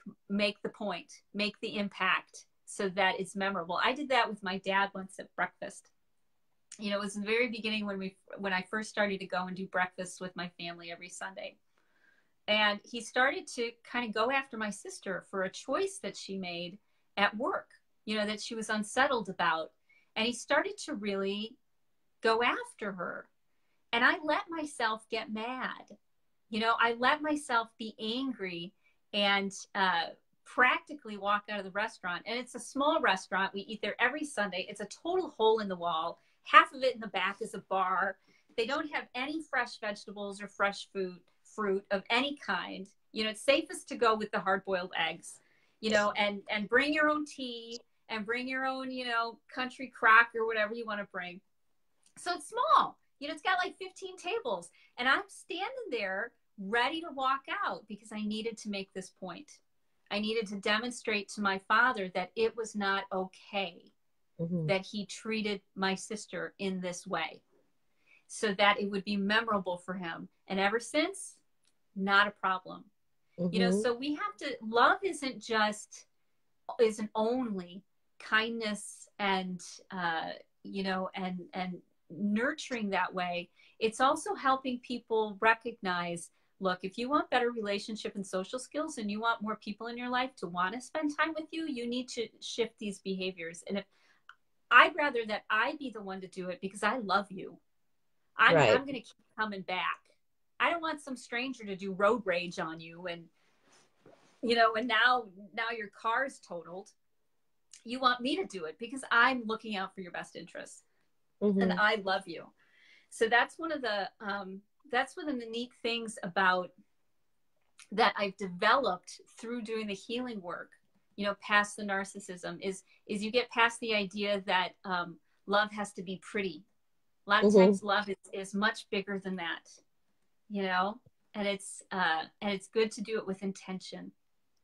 the point, make the impact so that it's memorable. I did that with my dad once at breakfast. You know, it was the very beginning when I first started to go and do breakfast with my family every Sunday. And he started to kind of go after my sister for a choice that she made at work, you know, that she was unsettled about. And he started to really go after her. And I let myself get mad. You know, I let myself be angry and practically walk out of the restaurant. And it's a small restaurant. We eat there every Sunday. It's a total hole in the wall. Half of it in the back is a bar. They don't have any fresh vegetables or fresh fruit of any kind. You know, it's safest to go with the hard-boiled eggs, you know, and bring your own tea and bring your own, you know, country crock or whatever you want to bring. So it's small. it's got like 15 tables. And I'm standing there ready to walk out because I needed to make this point. I needed to demonstrate to my father that it was not okay that he treated my sister in this way, so that it would be memorable for him. And ever since, not a problem. So we have to, love isn't only kindness and, and nurturing that way. It's also helping people recognize, look, if you want better relationship and social skills and you want more people in your life to want to spend time with you, you need to shift these behaviors. And if I'd rather that I be the one to do it because I love you, I'm going to keep coming back. I don't want some stranger to do road rage on you and, and now your car's totaled. You want me to do it because I'm looking out for your best interests and I love you. So that's one of the neat things about that I've developed through doing the healing work, past the narcissism is you get past the idea that love has to be pretty. A lot of times love is much bigger than that, and it's good to do it with intention.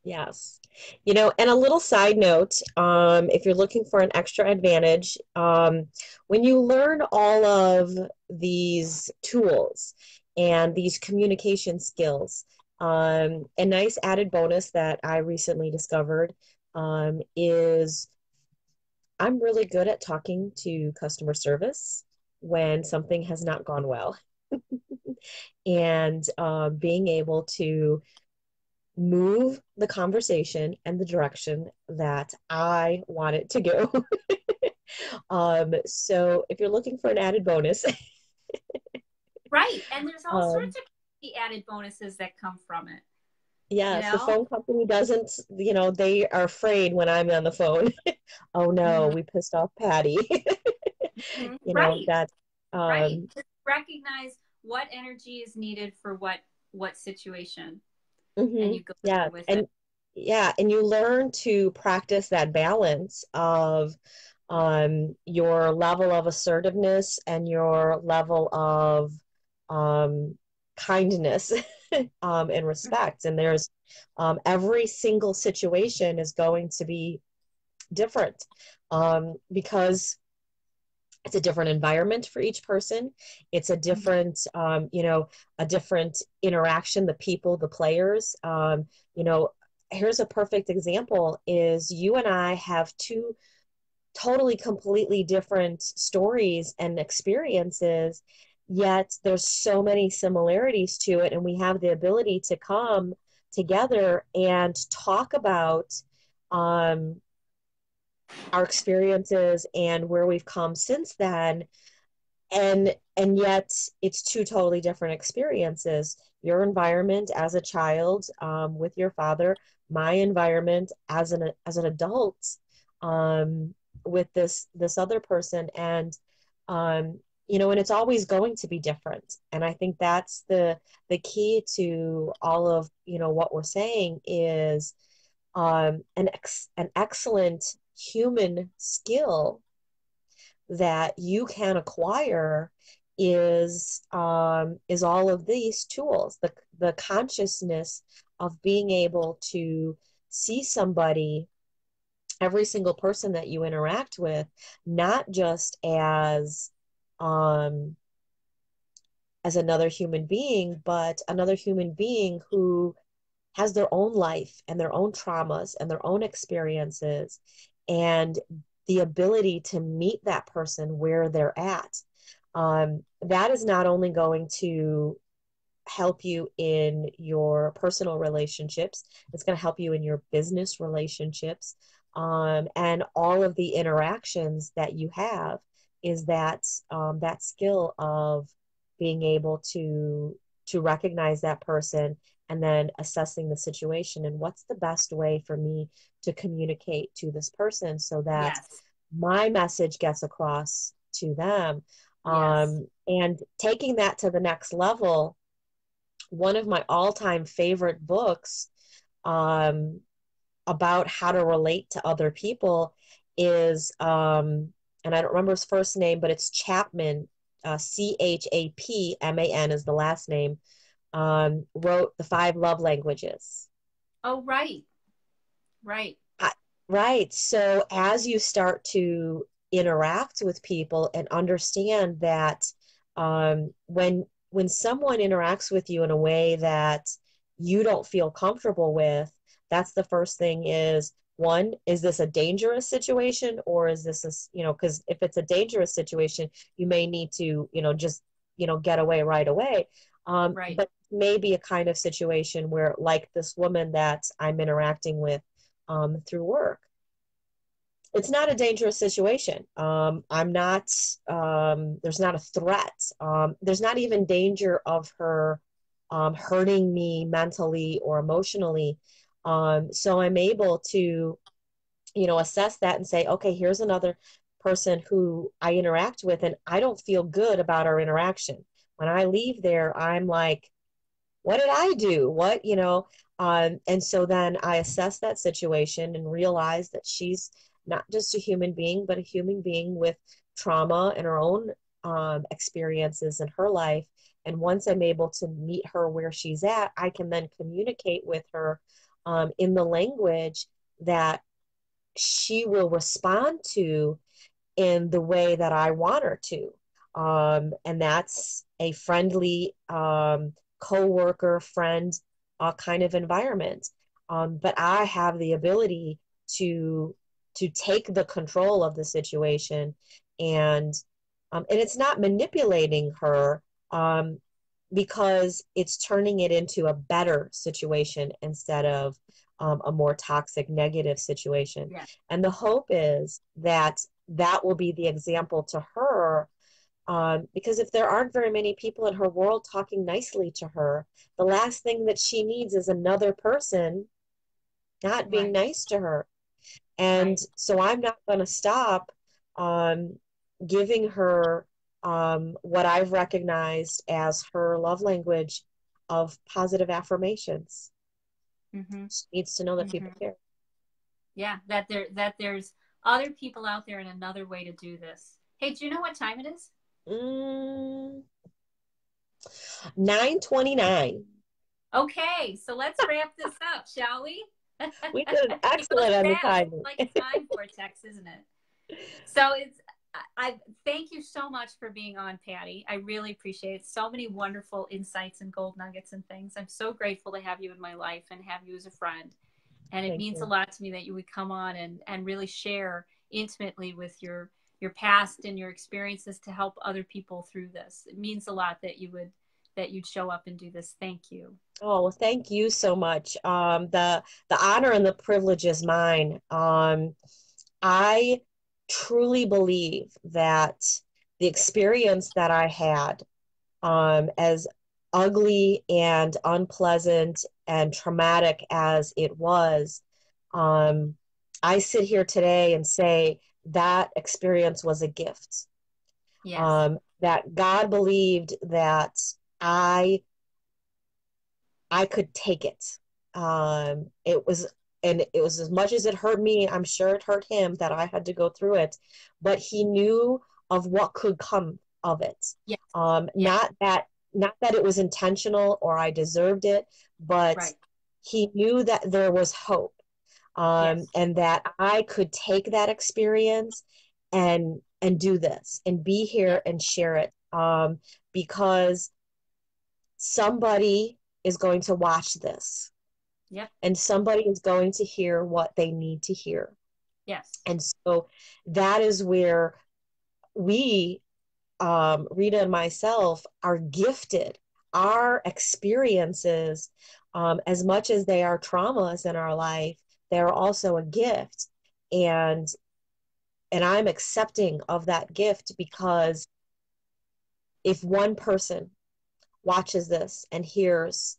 Yes. And a little side note, if you're looking for an extra advantage, when you learn all of these tools and these communication skills, a nice added bonus that I recently discovered is I'm really good at talking to customer service when something has not gone well. And being able to move the conversation and the direction that I want it to go. So if you're looking for an added bonus. Right. And there's all sorts of added bonuses that come from it. Yes, the phone company doesn't, they are afraid when I'm on the phone. Oh no, we pissed off Patty. Right. That right. Just recognize what energy is needed for what situation. And you go with it. Yeah, and you learn to practice that balance of your level of assertiveness and your level of kindness and respect. And there's every single situation is going to be different because it's a different environment for each person. It's a different, a different interaction, the people, the players. Here's a perfect example is you and I have two totally, completely different stories and experiences, yet there's so many similarities to it. And we have the ability to come together and talk about our experiences and where we've come since then. And yet it's two totally different experiences. Your environment as a child with your father, my environment as an adult with this other person, and and it's always going to be different. And I think that's the key to all of what we're saying is an excellent human skill that you can acquire is all of these tools, the consciousness of being able to see somebody, every single person that you interact with, not just as another human being, but another human being who has their own life and their own traumas and their own experiences, and the ability to meet that person where they're at. That is not only going to help you in your personal relationships, it's going to help you in your business relationships, and all of the interactions that you have is that that skill of being able to recognize that person and then assessing the situation and what's the best way for me to communicate to this person so that my message gets across to them. And taking that to the next level, one of my all-time favorite books about how to relate to other people is, and I don't remember his first name, but it's Chapman. Chapman is the last name, wrote The Five Love Languages. Oh, right. Right. Right. So as you start to interact with people and understand that when someone interacts with you in a way that you don't feel comfortable with, that's the first thing is, one, is this a dangerous situation, or is this a, because if it's a dangerous situation, you may need to, just, get away right away. Right. But maybe a kind of situation where, like this woman that I'm interacting with through work, it's not a dangerous situation. I'm not, there's not a threat. There's not even danger of her hurting me mentally or emotionally. So I'm able to, assess that and say, okay, here's another person who I interact with, and I don't feel good about our interaction. When I leave there, I'm like, what did I do? And so then I assess that situation and realize that she's not just a human being, but a human being with trauma and her own experiences in her life. And once I'm able to meet her where she's at, I can then communicate with her in the language that she will respond to in the way that I want her to. And that's a friendly co-worker, friend kind of environment. But I have the ability to take the control of the situation, and it's not manipulating her, because it's turning it into a better situation instead of a more toxic, negative situation. Yeah. And the hope is that that will be the example to her, because if there aren't very many people in her world talking nicely to her, the last thing that she needs is another person not being Right. nice to her. And Right. so I'm not going to stop giving her what I've recognized as her love language of positive affirmations. Mm-hmm. She needs to know that Mm-hmm. people care. Yeah, that there's other people out there and another way to do this. Hey, do you know what time it is? 9:29. Okay, so let's wrap this up, shall we? We did It goes excellent on the fast. It's timing. like a time vortex, isn't it? So I thank you so much for being on, Patty. I really appreciate it. So many wonderful insights and gold nuggets and things. I'm so grateful to have you in my life and have you as a friend. And it Thank means a you. lot to me that you would come on and really share intimately with your past and your experiences to help other people through this. It means a lot that you'd show up and do this. Thank you. Oh, well, thank you so much. The honor and the privilege is mine. I truly believe that the experience that I had, as ugly and unpleasant and traumatic as it was, um, I sit here today and say that experience was a gift. Yes. That God believed that I I could take it. It was, as much as it hurt me, I'm sure it hurt him that I had to go through it, but he knew of what could come of it. Yes. Yes. Not that it was intentional or I deserved it, but Right. he knew that there was hope, Yes. and that I could take that experience and do this and be Yes. here and share it, because somebody is going to watch this, Yep. and somebody is going to hear what they need to hear. Yes. And so that is where we, Rita and myself, are gifted. Our experiences, as much as they are traumas in our life, they're also a gift. And I'm accepting of that gift, because if one person watches this and hears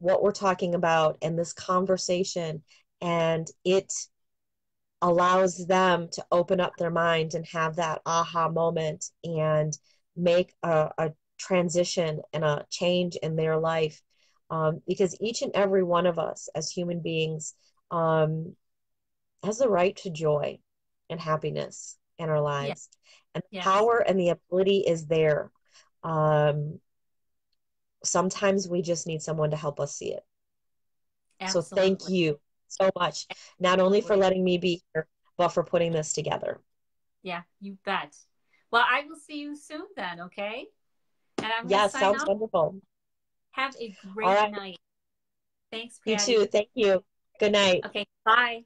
what we're talking about in this conversation, and it allows them to open up their mind and have that aha moment and make a transition and a change in their life, because each and every one of us as human beings has the right to joy and happiness in our Yes. lives, and the Yes. power and the ability is there. Um, Sometimes we just need someone to help us see it. So thank Absolutely. you so much, not only for Absolutely. letting me be here, but for putting this together. Yeah, you bet. Well, I will see you soon then, okay? And I'm going to Yes, sign sounds off. wonderful. Have a All great right. night. Thanks, You too. Patty. Thank you. Good night. Okay, bye.